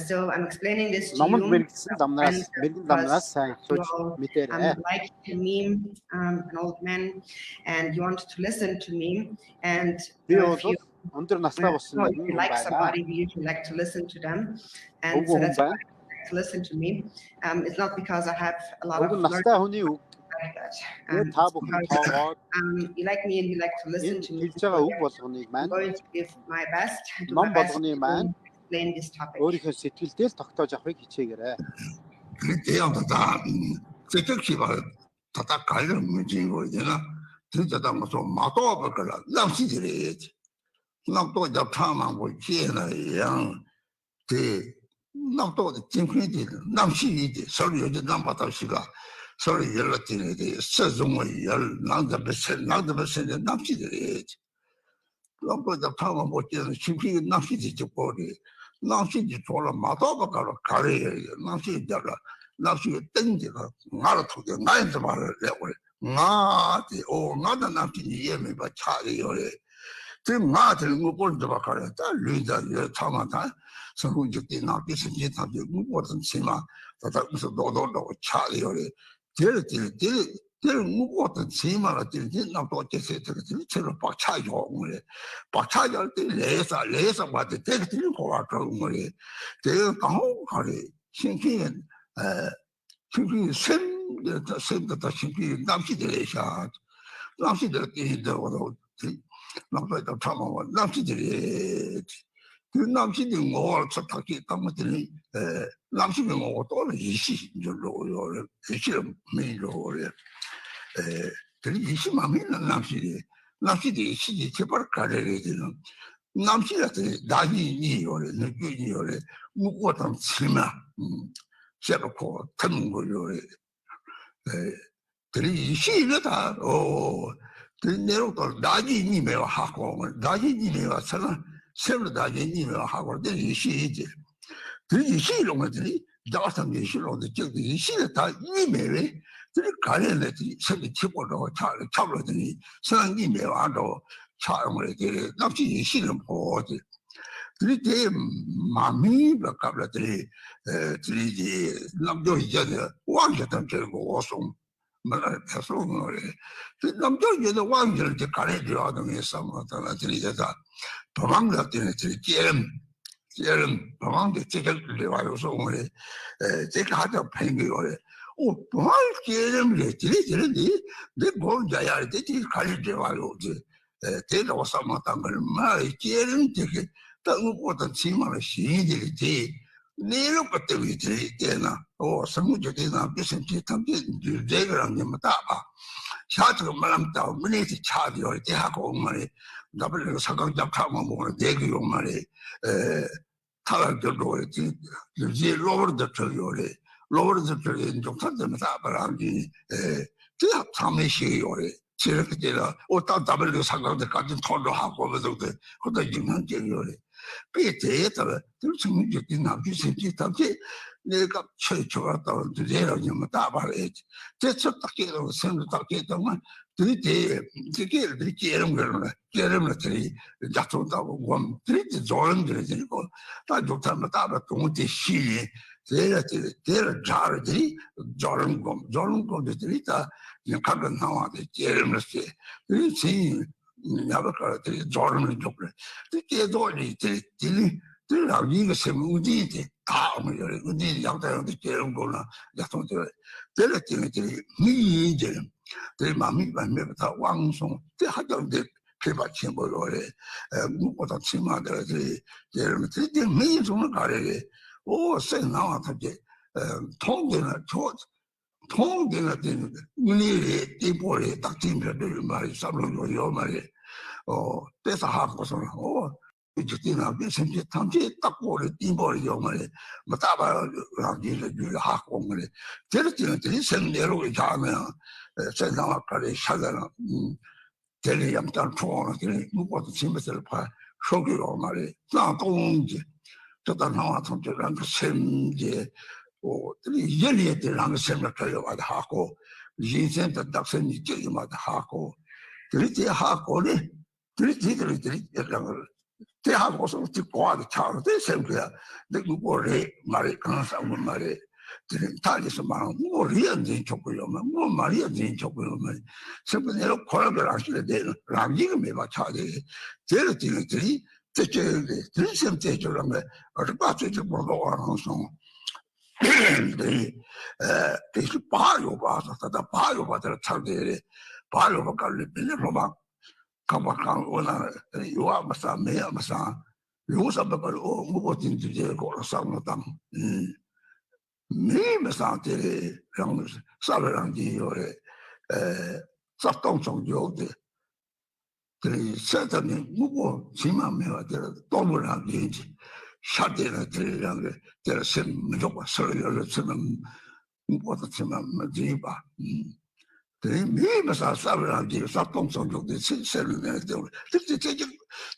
So I'm explaining this to you because you all like me, an old man, and you want to listen to me. And if you like somebody, we usually like to listen to them. And so that's why I like to listen to me. It's not because I have a lot of learning like that. It's because you like me and you like to listen to me. So I'm going to give my best, do my best to explain this topic. 소규로 말이 나 동지 저다 나와 통제랑 셈제 이전에들랑 생각하려고 하고 인생도 dak선이 저기마다 하고 그렇게 하고는 들이들이 이런 대하고서 듣고 와도 차로 됐어요. 내가 뭐래 말이 그런 사람 말이 달리서 막 뭐리 언제 좋고요. 뭐 말이 언제 좋고요. 선배님 고락을 하시게 되는 랑기가 매바 차대 제일 뒤들이 제일 들으시면 되죠라는 거 얼마 전에 보고 와서 그 바로 봐서 다 바로 받을 차대 바로 받을 빌려로 막 가방강 원하는 요아마사 매야마사 요사바를 뭐 진짜 고라상노담 매마사한테 랑 사람한테 요래 작동성조데 그 세상에 뭐 지마매와 도움을 하기 샤데나 들이랑 그 셈 무조건 서로를 쓰면 뭐도 지만 지바 매마사 사람한테 작동성조데 실세를 내도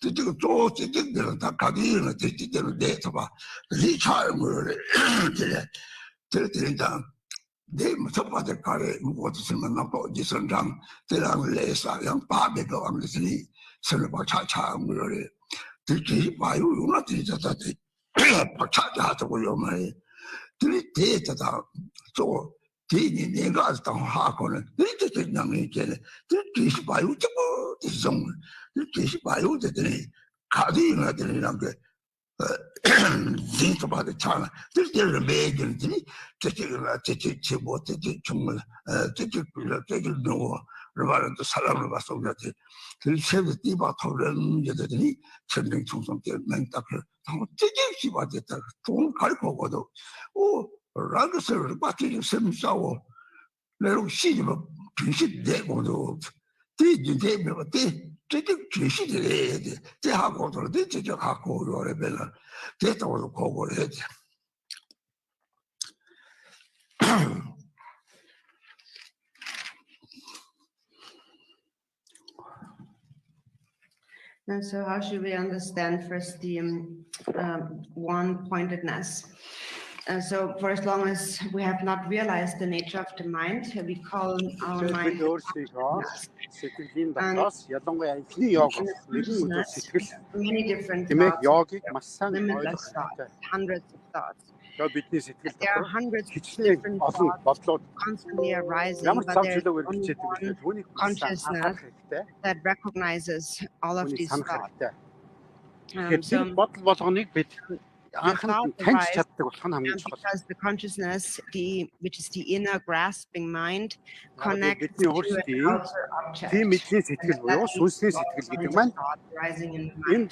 这个做这个他搞的呢，这个得吧？你看我这讲，你们他妈的搞的，我就是么那个医生长，这样来啥样800个往的是你，是了把查我的，这把有用了这把查这个有没？这他做。你个是当哈可能，你这两年间呢，这是把有这个这种，这是把有这的卡的那的那个人所把的差了，这是没人的，这我这穷了，这我是吧？这啥人吧说的，这现在地把头人也在这里，城镇从上的能打开，他们这是把这的总开口我都，那个时候把这个生肖哦，那种戏嘛，平时的我都，这没有这就平时的，这下过头了，这就下过了那边了，这都是过过来的。And so how should we understand first the one-pointedness? So for as long as we have not realized the nature of the mind, we call our mind many different thoughts, limitless thoughts, hundreds of thoughts. There are hundreds of different thoughts constantly arising, but there is only one consciousness that recognizes all of these thoughts. Because the consciousness, which is the inner grasping mind, connects to an outer object. Rising in the mind.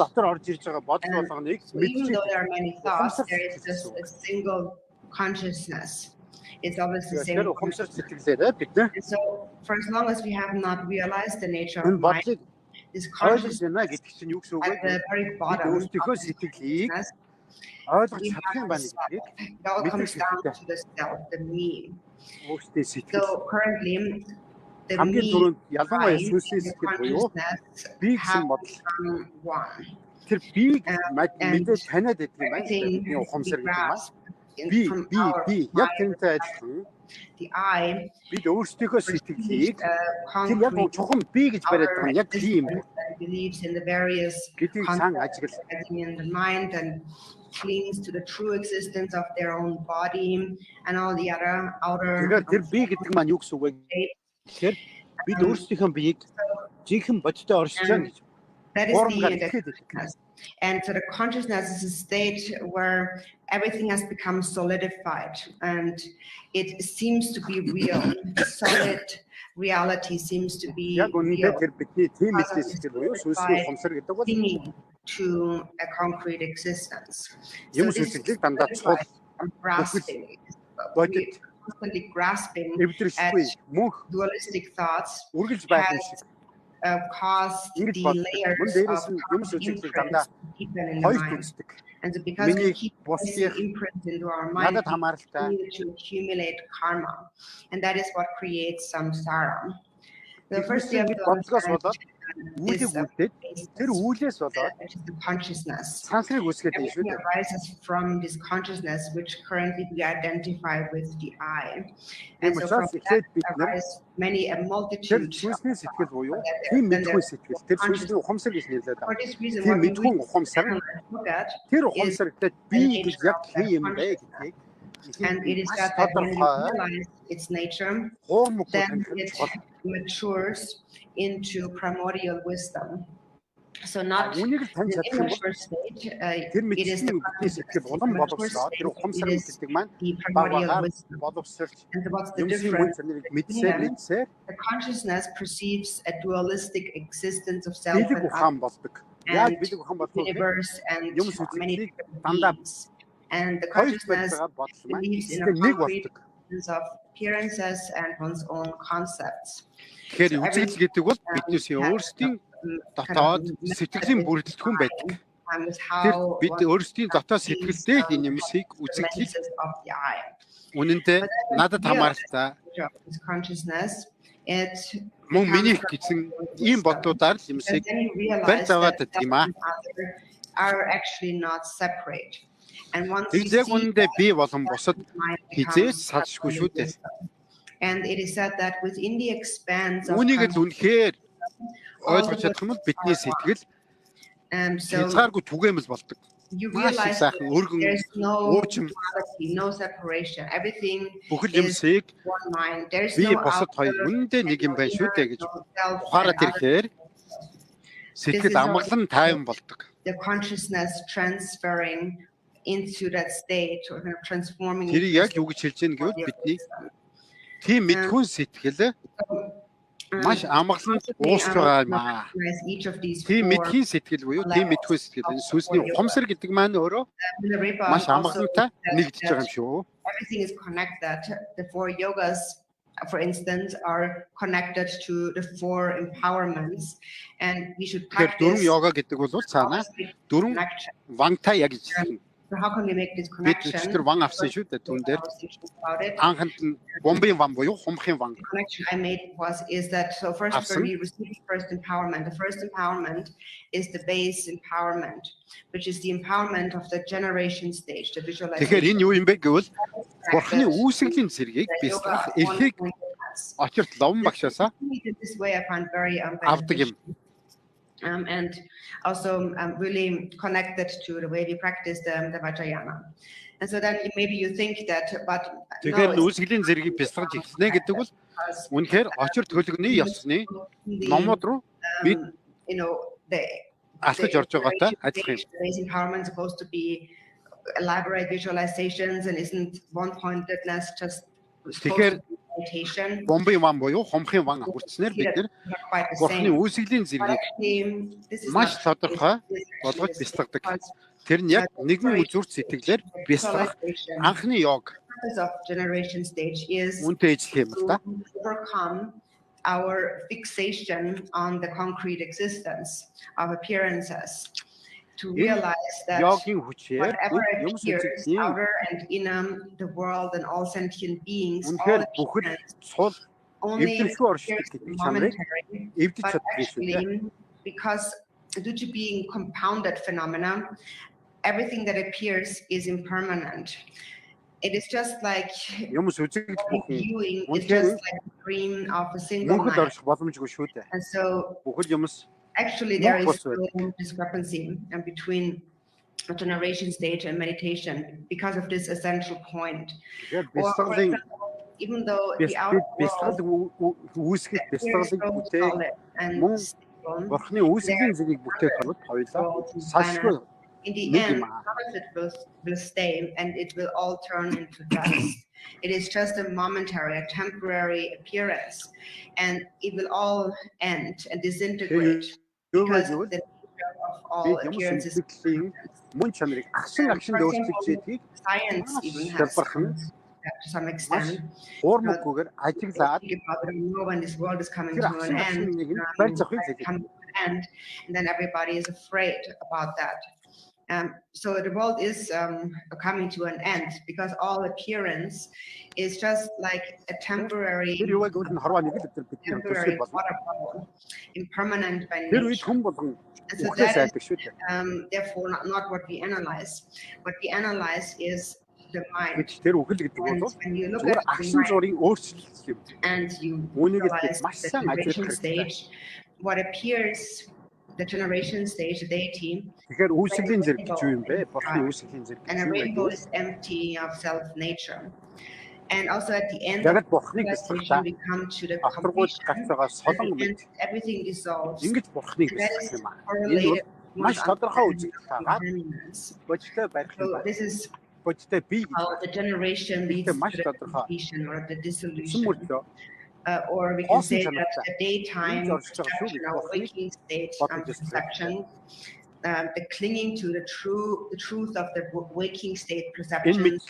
Even though there are many thoughts, there is just a single consciousness. It's always the same. And so, for as long as we have not realized the nature of mind, this consciousness at the very bottom of consciousness, we have a self. It all comes down to the self, the me. So currently, the me and the consciousness have become one. And everything we grasp from our mind, the I, concrete outer existence that believes in the various concepts in the mind and clings to the true existence of their own body and all the other outer that is the consciousness. And so the consciousness is a state where everything has become solidified and it seems to be real. Solid reality seems to be real. Clinging to a concrete existence. So this is grasping. We're constantly grasping at dualistic thoughts has caused the layers of imprints to deepen in the mind. And so because we keep placing imprints into our mind, we continue to accumulate karma. And that is what creates samsara. The first thing we have to understand is the consciousness. Everything arises from this consciousness, which currently we identify with the I. And so from that arise many a multitude. Then for this reason, what we look at is the nature of that consciousness. And it is that when we realize its nature, then it matures into primordial wisdom. So not in the immature state, it is the mature state, it is the primordial wisdom. And what's the difference between them? The consciousness perceives a dualistic existence of self and other, and universe and many different beings. And the consciousness believes in a concrete existence of appearances and one's own concepts. Тэгэхээр үзэгдэл гэдэг бол биднээс өөрсдийн дотоод сэтгэлийн бүрэлдэхүүн байдаг. Тэр бид өөрсдийн дотоод сэтгэлдээ л энэ юмсыг үзэгдэл үнэндээ надад хамааралтай. Мөн миний гэсэн ийм бодлуудаар л юмсыг барьж аваад байдаг юм аа. Are actually not separate. And once you see that, and it is said that within the expanse of you realize that there's no duality, no separation. Everything is one mind. There's no outer, the consciousness transferring into that state or kind of transforming into маш амгалан уусч байгаа юм аа. Тийм мэдхийн сэтгэл буюу тийм мэдхүйн сэтгэл сүнсний ухамсар гэдэг маань өөрөө маш амгалантай нэгдэж байгаа юм шүү. Everything is connected. The four yogas, for instance, are connected to the four empowerments, and we should practice. Дөрвөн йога гэдэг бол цаана дөрвөн вангтай яг ижилхэн. So how can we make this connection? Тэр ван авсан шүү дээ түн дээр. Анханд бомбын ван буюу хумхын ван. The connection I made is that so first of all we received first empowerment. The first empowerment is the base empowerment, which is the empowerment of the generation stage, the visualization. Тэгэхээр энэ юу юм бэ гэвэл бурхны үүсгэлийн зэргийг бясалгах эрхийг очирт ловн багшаасаа this way I find very авдаг юм. And also really connected to the way we practice the Vajrayana. And so then maybe you think that, but тэгэхээр үүсгэлийн зэргийг бясалгаж эхэлнэ гэдэг бол үнэхээр очир төлөвний ёсны номод руу бид алхаж орж байгаатай адилхан юм. Empowerment is supposed to be elaborate visualizations and isn't one-pointedness just meditation. Бомбын ван буюу хумхын ван хүртснээр бид нэр бурхны үүсгэлийн зэргийг маш тодорхой болгож бясалгадаг. Тэр нь яг нэгэн үзүүрт сэтгэлээр бясалгах анхны йог. Үнтэй ижлэх юм л да. Our fixation on the concrete existence of appearances, to realize that whatever appears outer and inner, the world and all sentient beings, all only momentary, but actually, because due to being compounded phenomena, everything that appears is impermanent. It is just like viewing, it's just like a dream of a single night. And so actually there is no discrepancy between a generation stage and meditation because of this essential point. Or, for example, even though the outer world appears so solid and stable, in the end, none of it will stay, and it will all turn into dust. It is just a momentary, a temporary appearance, and it will all end and disintegrate because the nature of all appearances. Science even has to some extent. When this world is coming to an end, and then everybody is afraid about that. So the world is coming to an end because all appearance is just like a temporary water bubble, impermanent by nature. And so that is, therefore, not what we analyze. What we analyze is the mind. And when you look at the mind and you realize the generation stage, what appears, the generation stage, the deity, and a rainbow is empty of self-nature. And also at the end of the realization, we come to the completion. At the end, everything dissolves. And that is correlated with impermanence. So this is how the generation leads to the completion or the dissolution. Or we can say that the daytime perception or waking state perception, the clinging to the truth of the waking state perception is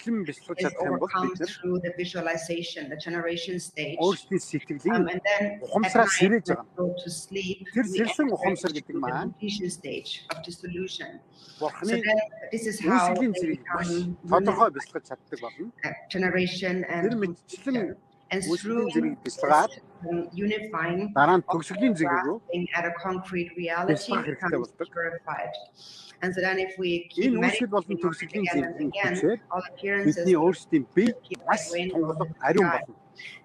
overcome through the visualization, the generation stage. And then at night, when we go to sleep, we enter into the completion stage of dissolution. So then this is how they become generation and completion. And through unifying grasping at a concrete reality becomes purified. And so then if we keep meditating on it again and again, all appearances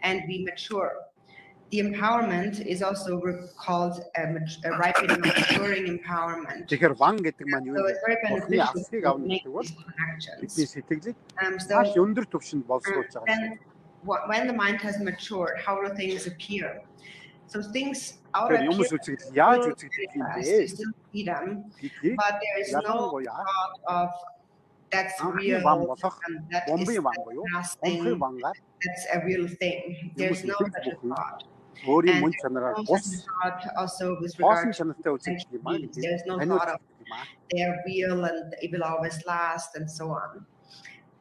and we mature. The empowerment is also called a ripening or maturing empowerment. So it's very beneficial to make these connections. Then when the mind has matured, how do things appear? So things out of here, you still see them, but there is no thought of that's real, and that is the last thing, that's a real thing. There's no such a thought. And there's no such a thought also with regard to there's no thought of they're real and it will always last and so on.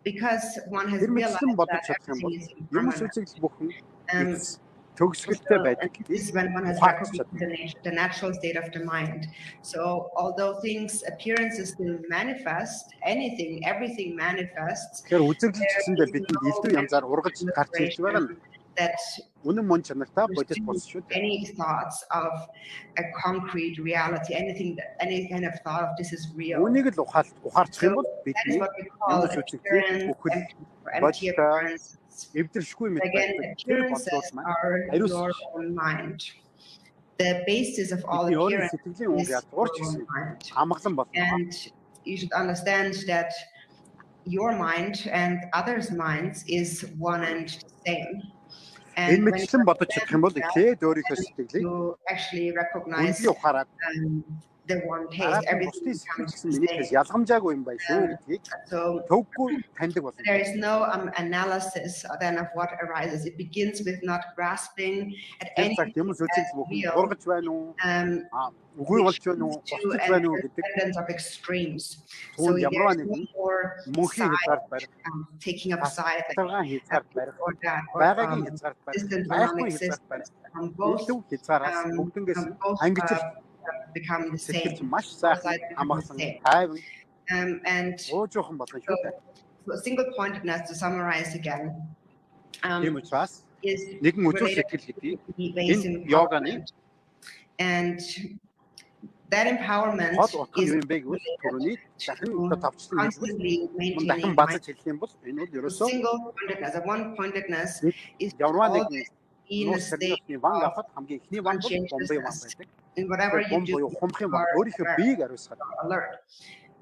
Because one has realized that everything is impermanent. This is when one has recognized the natural state of the mind. So although appearances still manifest, everything manifests, there is no that any thoughts of a concrete reality, any kind of thought of this is real. So that is what we call appearance, empty appearance. Again, appearances are your own mind. The basis of all appearance is your own mind. And you should understand that your mind and others' minds is one and the same. And when you actually recognize the one taste, everything becomes the same. So there is no analysis then of what arises. It begins with not grasping at anything that's real, which leads to an independence of extremes. So there's no more side, taking up side, or that, or existence or non-existence. Both become the same. Both sides become the same. And so single-pointedness, to summarize again, is related to the base empowerment. And that empowerment is constantly maintaining mind. Single-pointedness, one-pointedness is always in a state of conscientiousness. In whatever you do, you are alert.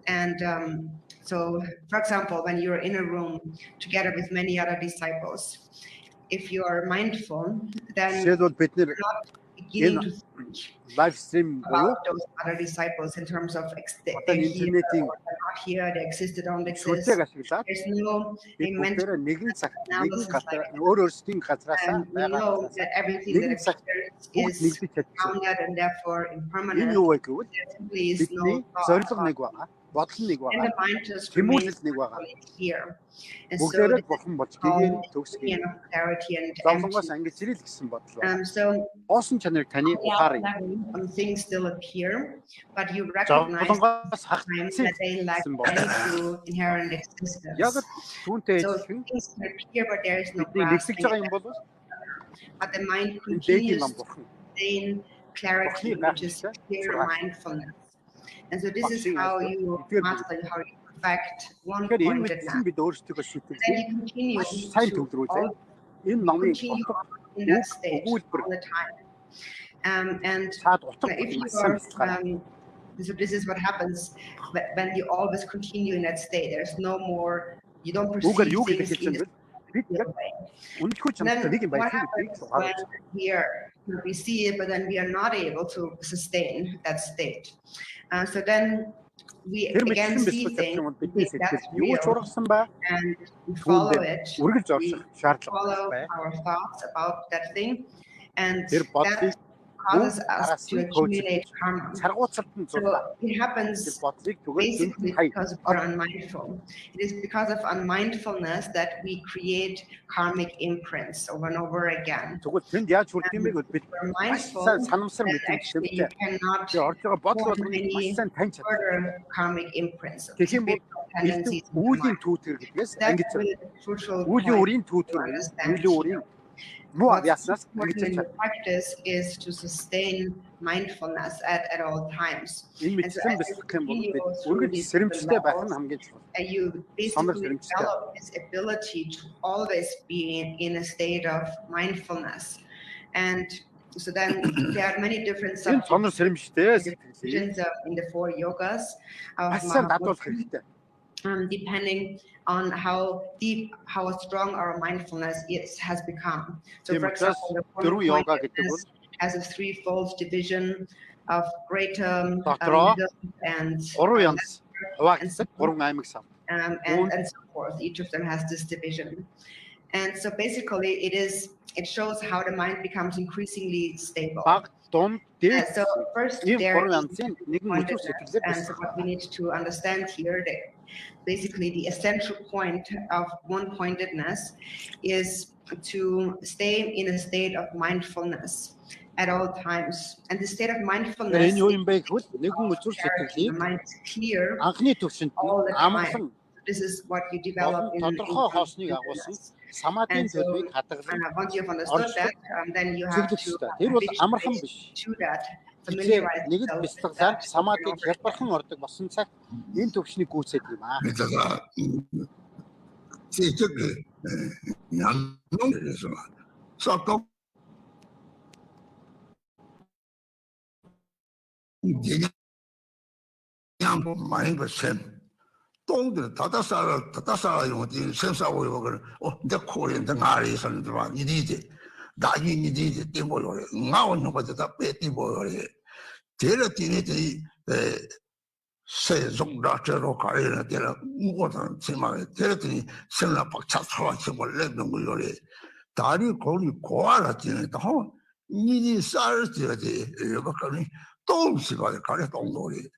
And so, for example, when you're in a room together with many other disciples, if you are mindful, then you're not beginning to think about those other disciples in terms of they're here or they're not here, they exist, they don't exist. There's no mental analysis like and we know that everything that appears is grounded and therefore impermanent. There simply is no thought about бодол нэг And байгаа. the mind just Тэмүүлэл remains нэг байгаа. here. And so Бүгдээрээ this бурхан болж is гэгээр called төгсгий. clarity and Зовлонгоос empty. ангиж ирэл гэсэн бодол байна. So Хоосон чанарыг таны ухаарыг. things still appear, but you recognize Зовлонгоос times that they lack хагацсан бодол. any true inherent existence. Яг түүнтэй So адилхан things appear, but there is no бидний нэгсэж grasping. байгаа юм бол But the mind энэ дээдийн continues нам to бурхан. sustain clarity, which is clear mindfulness. And so this is how you master, how you perfect Тэгэхээр энэ one-pointedness. мэдсэн бид өөрсдөө Then шийтгэл. you continue сайн to төвлөрүүлээ. Энэ номыг continue утга in that state өгүүлбэр all the time. And цаад утга if you сайн are, бэлтгэл. so this is what happens when you always continue in that state. There's no more, you don't Үгээр perceive юу things гэдэг in чинь this бид яг way. үнэхээр And then чамтай нэг юм what байсан happens гэдгийг when харж. we see it, but then we are not able to sustain that state. So then we Тэр again мэдсэн see бэлтгэл things, юм бидний think that's сэтгэл юу ч real, ургасан бай. and we follow it. Үргэлж We орших шаардлага follow бай. our thoughts about that thing, and Тэр бодлыг that causes us to хараасан accumulate karma. царгууцалд нь So зурлаа. it Тэр happens бодлыг түгээр basically хай. because we're unmindful. It is because of unmindfulness that we create karmic imprints over and over again. Тэгвэл тэнд яаж хүрдэг юм бэ гэвэл бид We're mindful сайн санамсар that мэдэн actually you гişмтэй. cannot Тэр орж байгаа бодол form болгоныг маш any сайн таньж чаддаг. further karmic imprints. Тэгэх юм бол Tendencies in the үүлийн mind. түүтгэр гэдгээс That's ангиж really the crucial үүлийн point үрийн түүтгэр to understand. үүлийн үрийн муу What's авьяаснаас important ангиж in чаддаг. the practice is to sustain mindfulness at all times. Энэ мэдсэн бэлтгэх юм бол бид үргэлж сэрэмжтэй байх нь хамгийн чухал. And you basically develop this ability to always be in a state of mindfulness. And so then there are many different Энэ сонор сэрэмжтэй сэтгэлээ divisions in the 4 yogas of маш сайн Mahamudra, дадуулах хэрэгтэй. depending on how deep, how strong our mindfulness has become. So for example, the дөрвөн йога гэдэг бол has a threefold division of greater дотроо and гурван янз хуваагдсан гурван аймаг сав. and so forth. Each of them has this division. And so basically it shows how the mind becomes increasingly stable. Баг дунд дээд So first ийм there гурван is янзын нэгэн өдөр сэтгэлээр and so what we need to understand here that basically the essential point of one-pointedness is to stay in a state of mindfulness at all times. And the state of mindfulness энэ юу юм бэ гэвэл нэгэн өдөр the сэтгэлийг mind is clear анхны төвшөнд all the time. амглан This is what you develop in тодорхой хоосныг агуулсан самадын And so, төлөвийг хадгалан once you've understood that, then you have to тэр бол амархан биш. to that, Тэгэхээр familiarize нэг л yourself with бяцлаглаар that. самадыг хялбархан ордог болсон цагт энэ төвшнийг гүйцэтгэх юм аа. 그래서 제적 양농에서 썩고 양보 많이 버셈 똥들 다다사라 용어들 생사고 이거를 내 코에 내 알이 선들와 이리지 나이 이리지 띠보요 나오는 것다 빼띠보요 제가 뒤에들이 세종라처로 가려는 데라 무거던 정말 제들이 생나 박차서 정말 내는 거요래 다리 거리 고아라 지는다 이리 쌀지어지 이거 거니 똥시가 가려 똥거리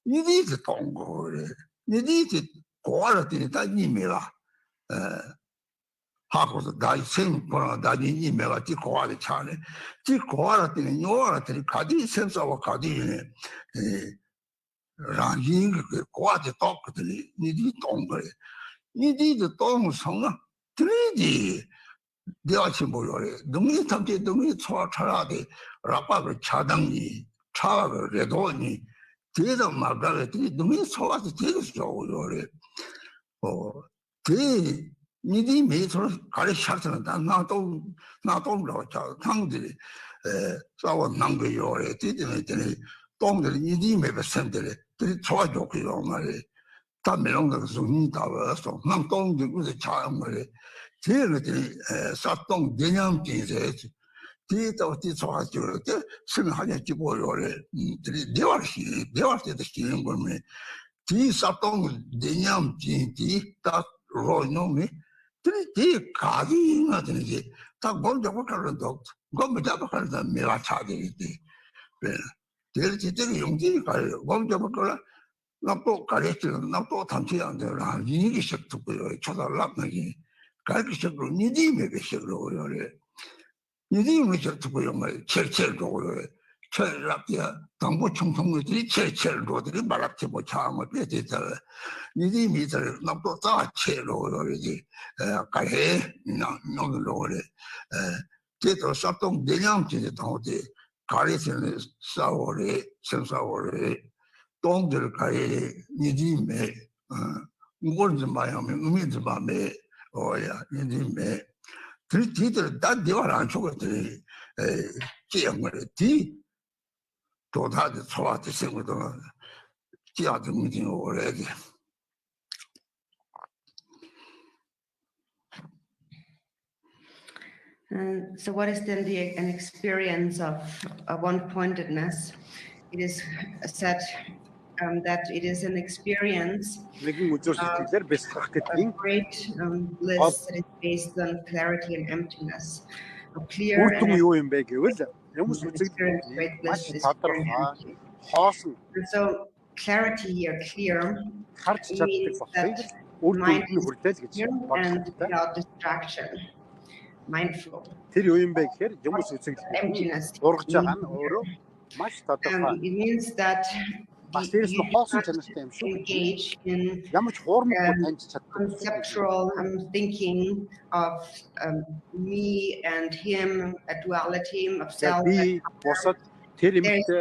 이리 똥거리 이리 고아라 지는다 이미라 하고서 나이 생보나 나이 이미가 지 고아리 차네 지 고아라 지는 요아라들이 가디 생사와 가디네 랑인 그 고아지 똑들이 니디 똥거리 니디도 똥 성아 드리지 내가 지금 뭐래 능이 탐지 능이 초차라데 라빠를 차당니 차가 레도니 제도 말가를 능이 소화서 제도 좋으래 제 니디 메이서 가르 샤트는 나도 나도 당들이 싸워 남거요래 뒤에는 똥들이 니디 메베 샘들이 들이 좋아 좋고요 말이 다 메롱도 손이 다 와서 남 똥들 그래서 차양 말이 제일들이 사똥 개념진세 뒤에도 뒤쳐가지고 때 생하냐 지고요래 들이 대화시도 시는 거면 뒤 사똥 개념진 뒤다 로놈이 들이 뒤 가기나 되는지 딱 먼저 볼까는도 그거 잡아 가는 메가 차들이 돼. 제일 제대로 용진이 가요. 먼저 볼거라 나도 가르치는 나도 단체한테라 이게 식도고요. 쳐달라기 가르치고 니디메 베시로요. 니디메 식도고요. 철철도고요. 철랍이야. 당부 총통들이 철철도들이 말았지 뭐 참을 빼대들. 니디미들 나도 다 철로요지. 가해 나노로래. 제도 사동 내냥진에 당어지 가르치는 사월에 생사월에 동들 가해 니디메 무거운지 마야면 의미지 마메 오야 니디메 뒤들 다 네가 안 죽었더니 지역을 뒤 도다지 소화지 생각도 지하도 문제가 오래지. So what is then an experience of one-pointedness? It is said that it is an experience of great bliss that is based on clarity and emptiness. A clear and experience great bliss is clear and empty. And so clarity here, clear, means that mind is clear and without distraction. Mindful. Emptiness. It means that you engage in conceptual thinking of me and him, a duality of self. There is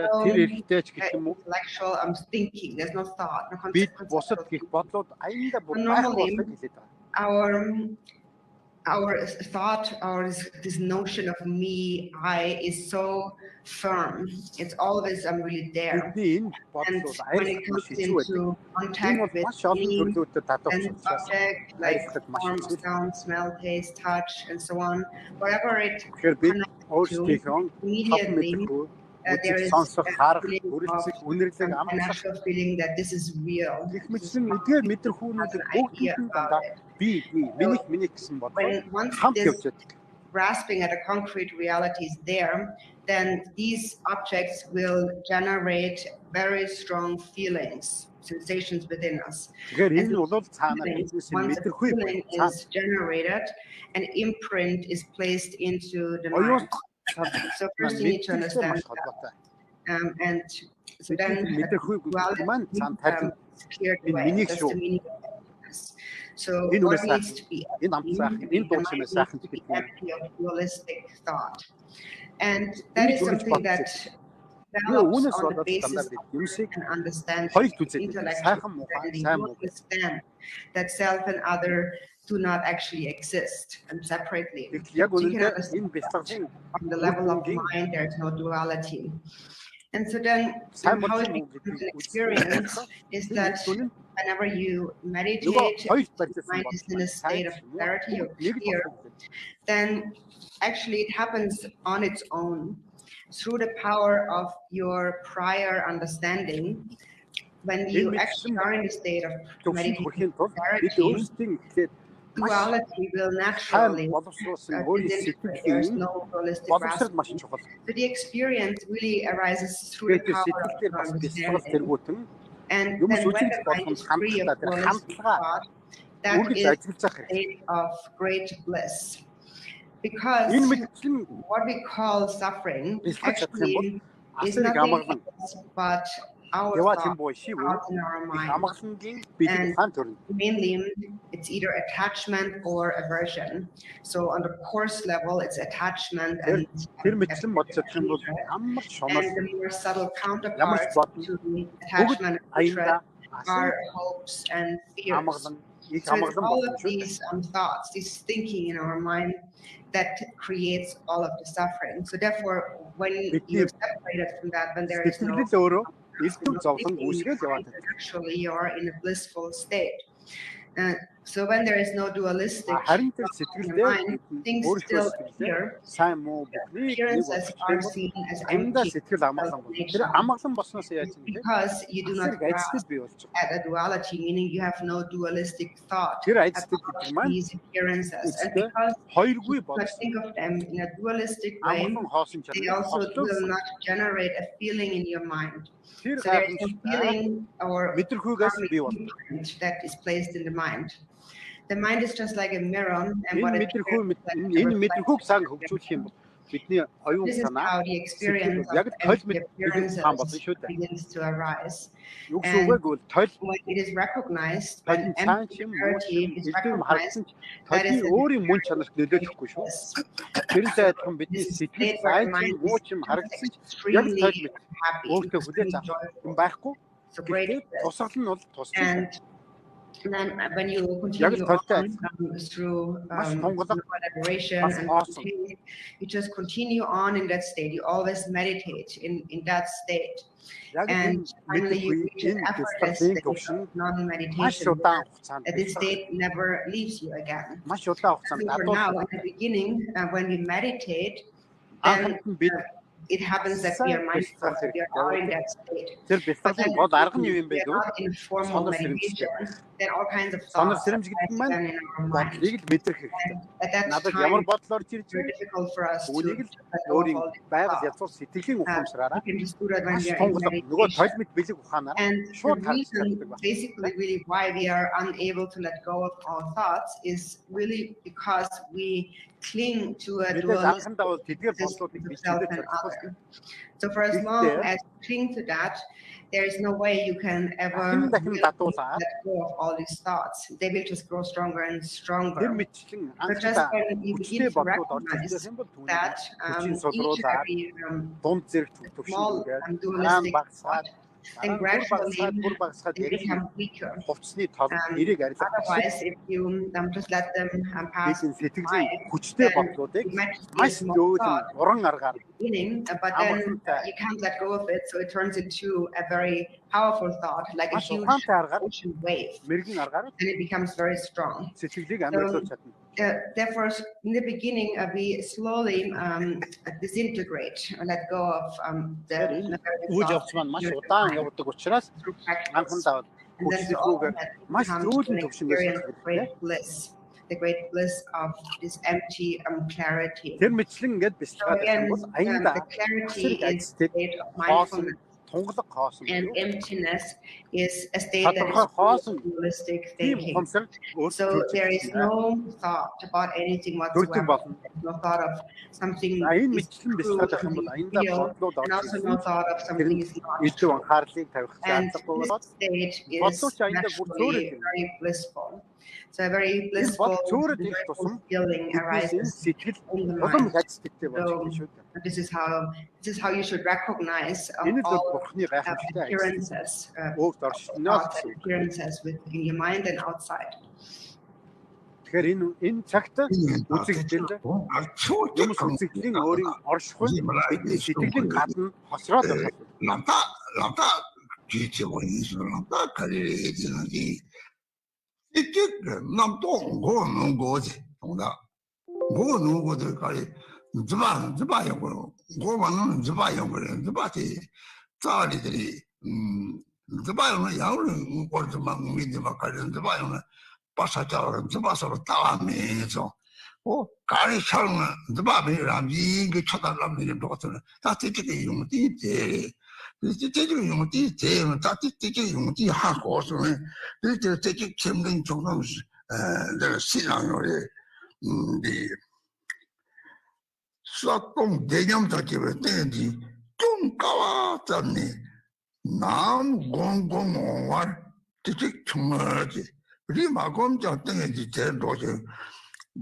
no intellectual thinking. There's no thought. No normally, our thought, this notion of me, I, is so firm. It's always really there. And when it comes into contact with any object, like form, sound, smell, taste, touch, and so on, whatever it connects to, immediately there is a natural feeling that this is real. This is has an idea about it. Once this grasping at a concrete reality is there, then these objects will generate very strong feelings, sensations within us. And once a feeling is generated, an imprint is placed into the mind. So first you need to understand that. And so then cleared away. That's the meaning of this. So what needs to be empty of dualistic thought. And that is something that develops on the basis of an understanding, intellectual understanding. You understand that self and other do not actually exist and separately. You can understand on the level of mind, there is no duality. And so then how it becomes an experience is that whenever you meditate, mind is in a state of clarity or clear, then actually it happens on its own through the power of your prior understanding. When you actually are in a state of meditation clarity, duality will naturally there's no dualistic grasping. So the experience really arises through the power of your understanding. And then when the mind is free of dualistic thought, that is a state of great bliss. Because what we call suffering actually is nothing else but our thoughts in our mind. And mainly, it's either attachment or aversion. So on the coarse level, it's attachment and the more subtle counterparts to attachment and are hopes and fears. So it's all of these thoughts, this thinking in our mind that creates all of the suffering. So therefore, when you're separated from that, when there is no actually you're in a blissful state. So when there is no dualistic харин тэр in the сэтгэлдээ mind, things still appear. сайн муу бүхнийг нэг Appearances are seen as аюултай empty сэтгэл амгалан бол тэр амгалан босноос яаж юм бэ? because you do not grasp бий болж at a duality, meaning you have no dualistic thought тэр about айцтэй гэдэг маань these appearances. And because хоёргүй you болсон think of them in a dualistic way, амгалан хоосон they чанар also will not generate a feeling in your mind. тэр So there is a feeling or мэдрэхүйгээс бий болно. imprint that is placed in the mind. The mind is just like a mirror, and what Энэ it энэ мэдрэхүйг сайн хөгжүүлэх юм бол бидний оюун this is санаа how the experience яг of тойл empty appearances хаан болсон шүү дээ. begins to arise. Юу гэсэн үг вэ гэвэл тойл When it is recognized, тойл when цаан чим clarity is элдэм харагдсан recognized, that is тойлын өөрийн мөн чанарт нөлөөлөхгүй шүү. Тэрнтэй адилхан бидний сэтгэл цаан чим муу чим харагдсан яг extremely тойл мэт happy, өөртөө хүлээж авах юм байхгүй. so great. Тусгал нь бол тусч And then when you continue on through collaboration and meditation, you just continue on in that state. You always meditate in that state. And finally you reach an effortless state of non-meditation. This state never leaves you again. So for now, in the beginning, when we meditate, then it happens that we are mindful, we are in that state. But then if we are not in formal meditation, then all kinds of thoughts are in our mind. And at that time, it's very difficult for us to let go of all these thoughts. We can just do that when we are in meditation. And the reason, basically, really why we are unable to let go of our thoughts is really because we cling to a dualistic system of self and other. So for as long as you cling to that, there is no way you can ever really let go of all these thoughts. They will just grow stronger and stronger. But just when you begin to recognize that each and every small dualistic thought, then gradually they become weaker. Otherwise, if you just let them pass by, then you might be a small thought at the beginning, but then you can't let go of it, so it turns into a very powerful thought, like a huge ocean wave, and it becomes very strong. So, therefore, in the beginning, we slowly disintegrate, let go of the явуулдаг учраас анхан даваад great bliss, the great bliss of this empty clarity. Тэр мэтлэн ингээд бэлтгэж бол the clarity is a state of mindfulness. And emptiness is a state that is dualistic thinking. So there is no thought about anything whatsoever. No thought of something is true, something is real, and also no thought of something is not true. And this state is naturally very blissful. So a very blissful, joyful feeling arises in the mind. So this is how you should recognize all appearances, appearances within your mind and outside. Тэгэхээр энэ цагт үзэгдэл юмс үзэгдлийн өөрийн оршихуй сэтгэлийн гадна хосроод байна. Ламта жижиг ламта кариэдинги 이게 남도 고는 거지. 동다. 고는 거들 가리 즈바요 거. 고만은 즈바요 거래. 즈바티 자리들이 즈바요는 야우는 거지만 믿지마 가는 즈바요는 빠사자로 즈바서로 따와면서 가리 처럼 즈바비랑 이게 쳐달라면 거거든. 다 되게 용띠 돼. 这个用的这样，他这个用的韩国说呢，这个签订总统是这个西洋有的的，说东北洋这个那的中高啊，真的南公玩这穷儿的，立马公讲等于的这多些，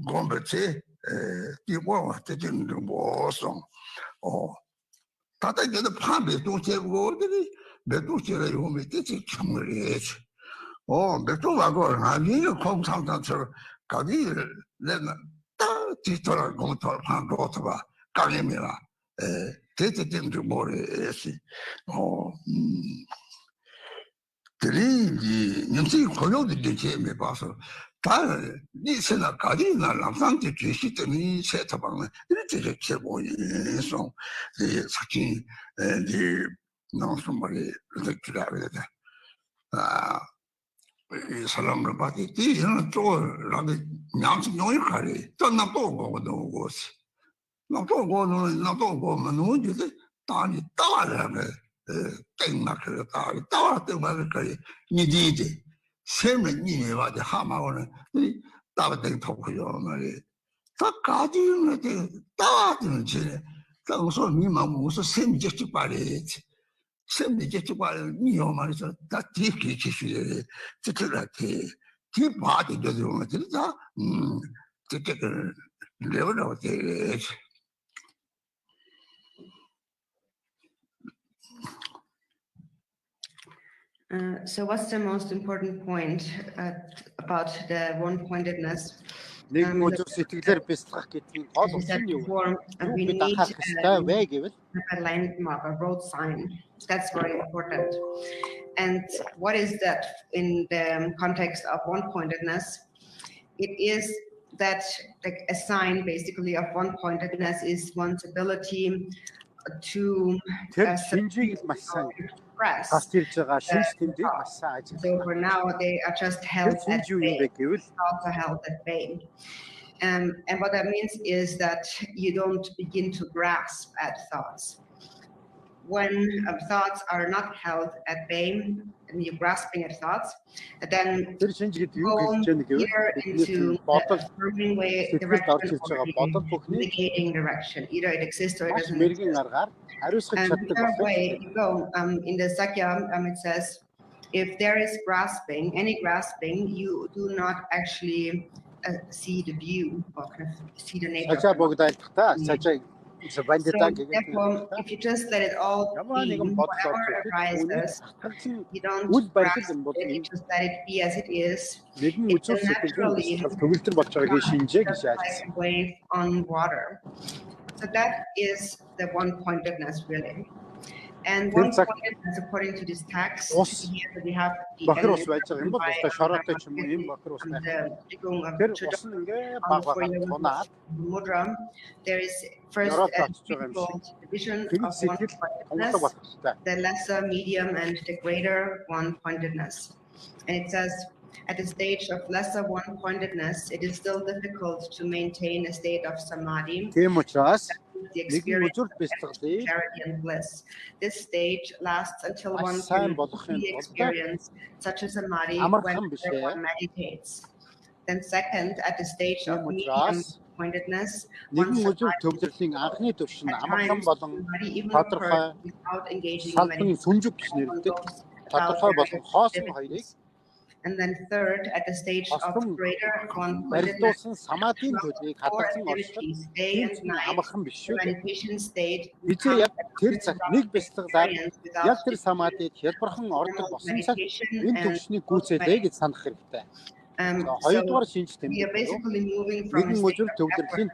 我们这地方啊，这我说다들 그래도 판매 도체고 매도체를 요매 뜻이 충분해지. 매도하고 나중에 공상단처럼 가기를 내가 딱 뒤돌아 공tor 판도서 봐. 강림이라. 대체된도 모르겠지. 들이 년치 고려도 되게 봐서 니세나 가디나 람산테 주시더니 세타방은 이렇게 제보인송 이 사진 이 나선말이 이렇게 가야 이 사람을 봐도 이는 또 라비 양심 용역하리 또 나도 보고도 오고시 나도 보면 누구지 다니 따라가네 땡나그 따라 때문에 그래 니디지 세면 님이 와도 하마오는 따라땡 토고요 말이 다 가지는 게 따라는 지 당소 니만 무슨 셈지지 말이지 셈지지 말 니요 말이서 다 뒤에 기시에 저렇게 뒤 봐도 되는 진짜 저게 레벨로 돼 So what's the most important point about the one-pointedness? Нэг үзэг сэтгэлээр бясалгах гэдгийг гол утга нь юу вэ? Бид анхаарах хэрэгтэй вэ гэвэл a landmark, a road sign. That's very important. And what is that in the context of one-pointedness? It is that like a sign basically of one-pointedness is one's ability to express. So for now they are just held at bay. Also held at bay. And what that means is that you don't begin to grasp at thoughts. When thoughts are not held at bay and you're grasping at thoughts, then go either into the affirming way direction or negating direction. Either it exists or it doesn't exist. And the third way you go, in the Sakya, it says, if there is grasping, any grasping, you do not actually see the view or kind of see the nature. So therefore, if you just let it all be, whatever arises, you don't grasp it, you just let it be as it is. It's naturally like a wave on water. So that is the one-pointedness, really. And one-pointedness, according to this text, here we have the Mudra. There is first a division of one-pointedness, the lesser, medium, and the greater one-pointedness. And it says, at the stage of lesser one-pointedness, it is still difficult to maintain a state of samadhi. The experience of clarity and bliss. This stage lasts until one can fully experience such a samadhi when one meditates. Then second, at the stage of medium pointedness, one samadhi even occurs without engaging in meditation. And then third, at the stage of greater one-pointedness, four activities, day and night, the meditation state, meditation so we are basically moving from a state of effort.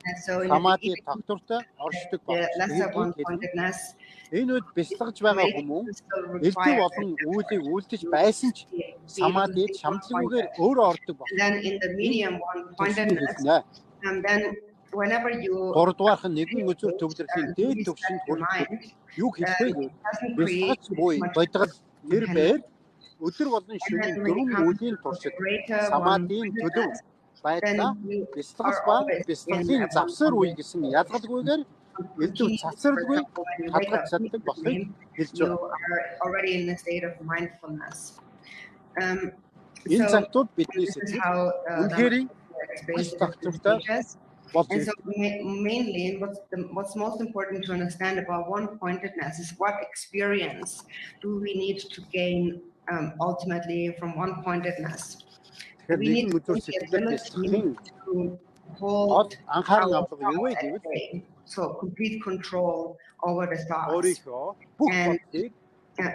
And so in the lesser one-pointedness, Энэ үед бясалгаж байгаа хүмүүс элдв болон үүлийг үлдэж байсан ч самадид шамтлаггүйгээр өөрөө ордог байна. Then in the medium one-pointedness, and then whenever you 3 дугаарх нэгэн үзүр төвлөрлийн дээд түвшинд хүрэхэд юу хийх вэ? Бясалгаж буй бодгол тэр байр өдөр болон шөнийн 4 үеийн туршид самадийн төлөв байдлаа бясалгаж ба бясалгалын завсар үе гэсэн ялгалгүйгээр элдв цацралгүй хадгалж чаддаг болохыг хэлж байна. You are already in a state of mindfulness. Энэ цагтууд бидний сэтгэл үнэхээр структуртай. And so mainly what's most important to understand about one-pointedness is what experience do we need to gain ultimately from one-pointedness. We need the ability to hold so complete control over the thoughts. And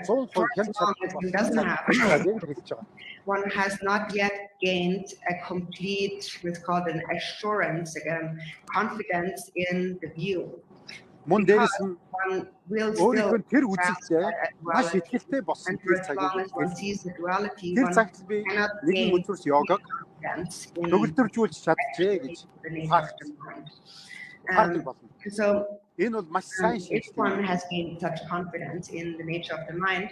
for as long as one doesn't have, one has not yet gained a complete, what's called an assurance, again, confidence in the view. Мөн дээрээс нь one will өөрийнхөө still тэр grasp үзэлтэй that as маш duality. ихтэй болсон And тэр for as long as one цагийг sees the duality, тэр one цагт би cannot нэгэн gain өдрөөс йогаг confidence in төгөлдржүүлж чадчихжээ гэж the nature of the mind. ухаардаг болно. So Энэ бол маш сайн if шинжилгээ. one has gained such confidence in the nature of the mind,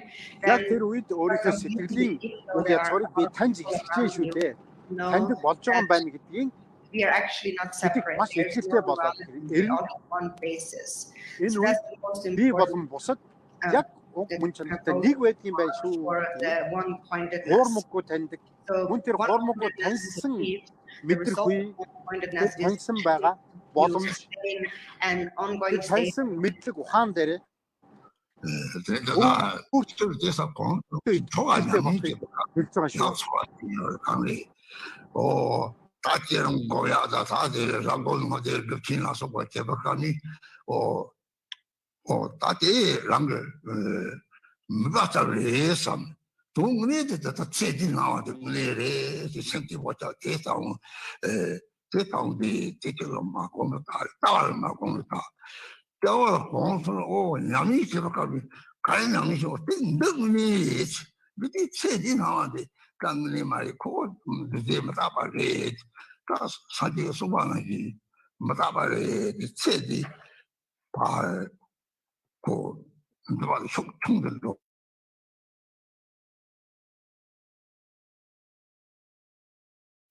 Яг then тэр үед өөрийнхөө сэтгэлийн үйл язгуурыг би таньж эхэлчихжээ шүү дээ. Таньдаг болж байгаа юм байна гэдгийг we are actually not separate. маш There's ихтэй no болоод duality on one basis. энэ So үед that's the most би болон important бусад яг уг мөн чанартай нэг байдгийн байх шүү. for the one-pointedness. Хуурмаггүй таньдаг. So Мөн тэр хуурмаггүй таньсан мэдрэхгүй one-pointedness is таньсан байгаа боломж and ongoing state. таньсан мэдлэг ухаан дээр өөртөө дэсакон тогаан хэлж байгаа шүү. 강리 다지는 거야 다들 랑고는 거들 겹치나서 뭐 대박하니 다들 랑을 무가자를 해서 동네에도 다 체디 나와도 내래 생기 보자 대상 대상이 되게로 막 오면 따를 막 오면 다 뼈가 공수는 양이 지역까지 가는 양이 좀 능이 밑에 체디 나와도 강리 말이 고 이제 맞아봐래 다 사지 수반하기 맞아봐래 체디 봐고 누가 총들도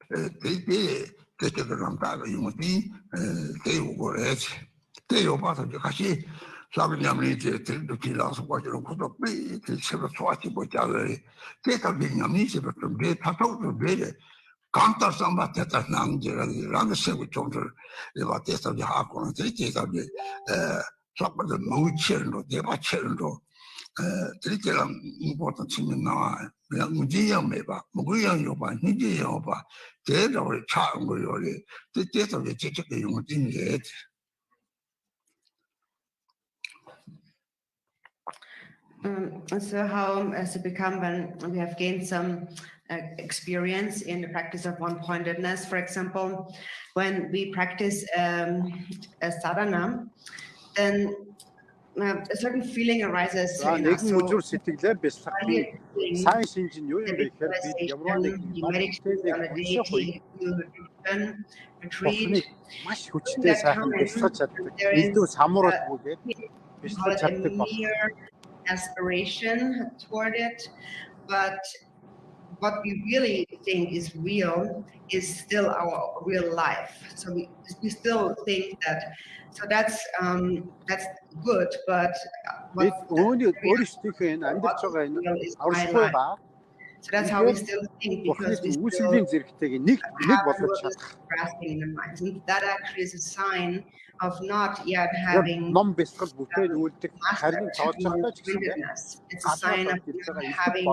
그때 그런다고 이모티 대우고래지 대우봐서 같이 사람이 이제 들도 길어서 가지고 그것도 비 제가 좋아지 못하래 제가 그냥이 집에 좀내 타토도 내래 강타상 맞았다 남자라는 세고 좀들 내가 대해서 하고는 제가 사람들 너무 치는로 내가 치는로 들이랑 이것도 치면 나와 그냥 문제형 매봐 무구형 요봐 hin지 요봐 대적을 차은 거 요리 대해서 제적의 용어진게 So how has it become when we have gained some experience in the practice of one-pointedness? For example, when we practice a sadhana, then a certain feeling arises in us. нэгэн өдөр сэтгэлээ бясалгахын сайн шинж нь юу юм бэ гэхээр бид ямар нэгэн retreat, маш хүчтэй сайхан бясалгаж чаддаг. Илүү самууралгүйгээд бясалгаж чаддаг болно. Aspiration toward it, but what we really think is real is still our real life. So we still think that. So that's good, but бид өөрсдийнхөө амьдарч байгаа энэ авралгүй ба so that's how we still think because we still зэрэгтэйг нэг болгож чадах. And that actually is a sign of not yet having ном бясалгал бүтээл үлдэх харин тоолж байгаа ч гэсэн it's a sign of not having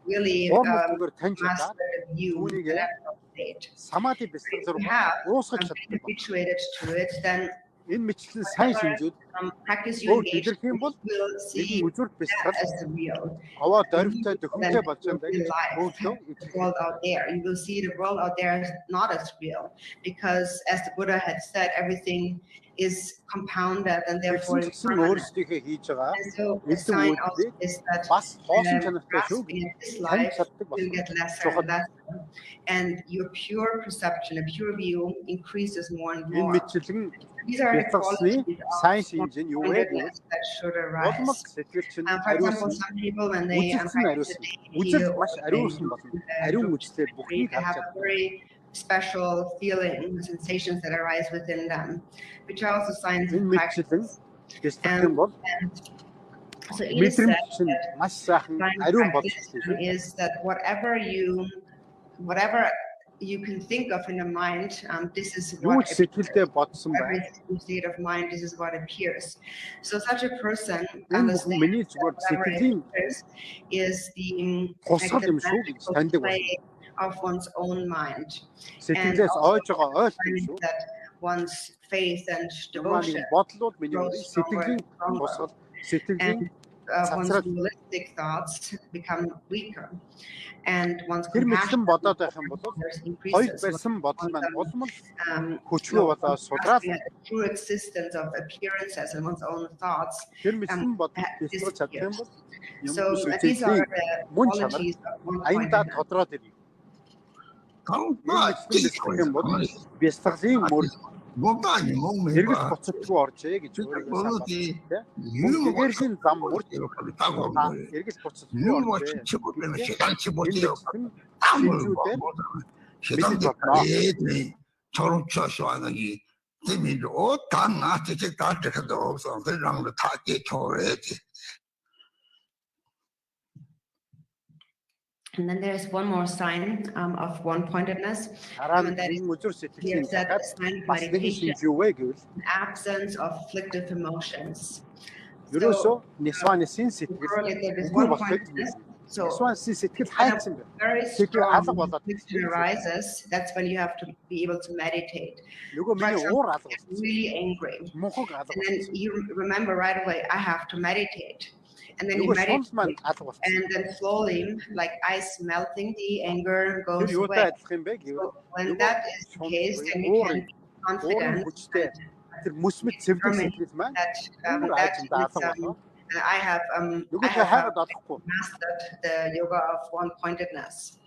really mastered the view state. Самади бясалгал If you have уусгаж чаддаг. habituated to it, then энэ мэтлэн сайн шинжүүд practice you engage илэрх юм бол will see үзүүрт бясалгал as the real. аваа дөрвтэй дөхөнтэй Then болж байгаа in гэж life, өөртөө the world out there, you will see the world out there is not as real because, as the Buddha had said, everything is compounded and therefore өөрсдийнхөө хийж байгаа and so the sign of is that бас хоосон чанартай шүү in this life will get lesser and lesser, and your pure perception, a pure view increases more and more. These are the qualities сайн шинж нь юу вэ? that should arise. Сэтгэл чинь For example, some people when they үзэл маш ариусан болно. Ариун үзлээр бүхнийг харж have very special feeling, sensations that arise within them, which are also signs of practice. So it is said that is that whatever you can think of in the mind, this is what every state of mind, this is what appears. So such a person understands that whatever appears is the play of one's own mind, and also that one's faith and devotion grows stronger and stronger. And one's dualistic thoughts become weaker. And one's compassion increases. The true existence of appearances and one's own thoughts disappears. So these are the qualities of one-pointedness. And then there's one more sign of one-pointedness, and that is that sign of meditation, absence of afflictive emotions. So, there is one-pointedness. So, when very strong affliction arises, that's when you have to be able to meditate. For example, I'm really angry, and then you remember right away, I have to meditate. And then you meditate, and then slowly, like ice melting, the anger goes away. So when that is the case, then you can be confident that I have mastered the yoga of one-pointedness.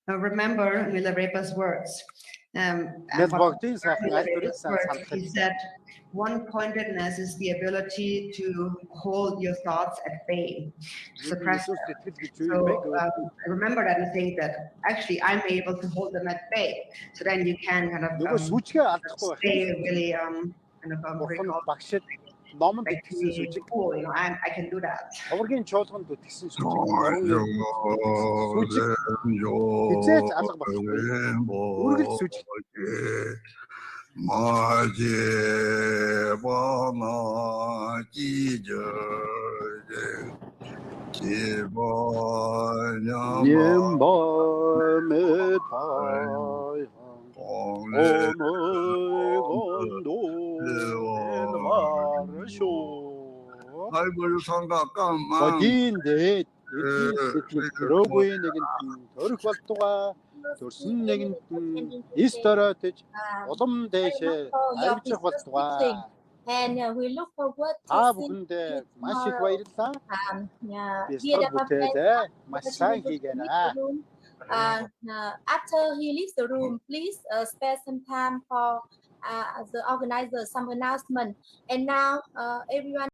Remember Milarepa's words. He said, one-pointedness is the ability to hold your thoughts at bay, suppress them. So remember that and think that actually I'm able to hold them at bay. So then you can kind of stay really cool, you know, I can do that. And we look forward to seeing you tomorrow. After he leaves the room, please spare some time for the organizer some announcement. And now everyone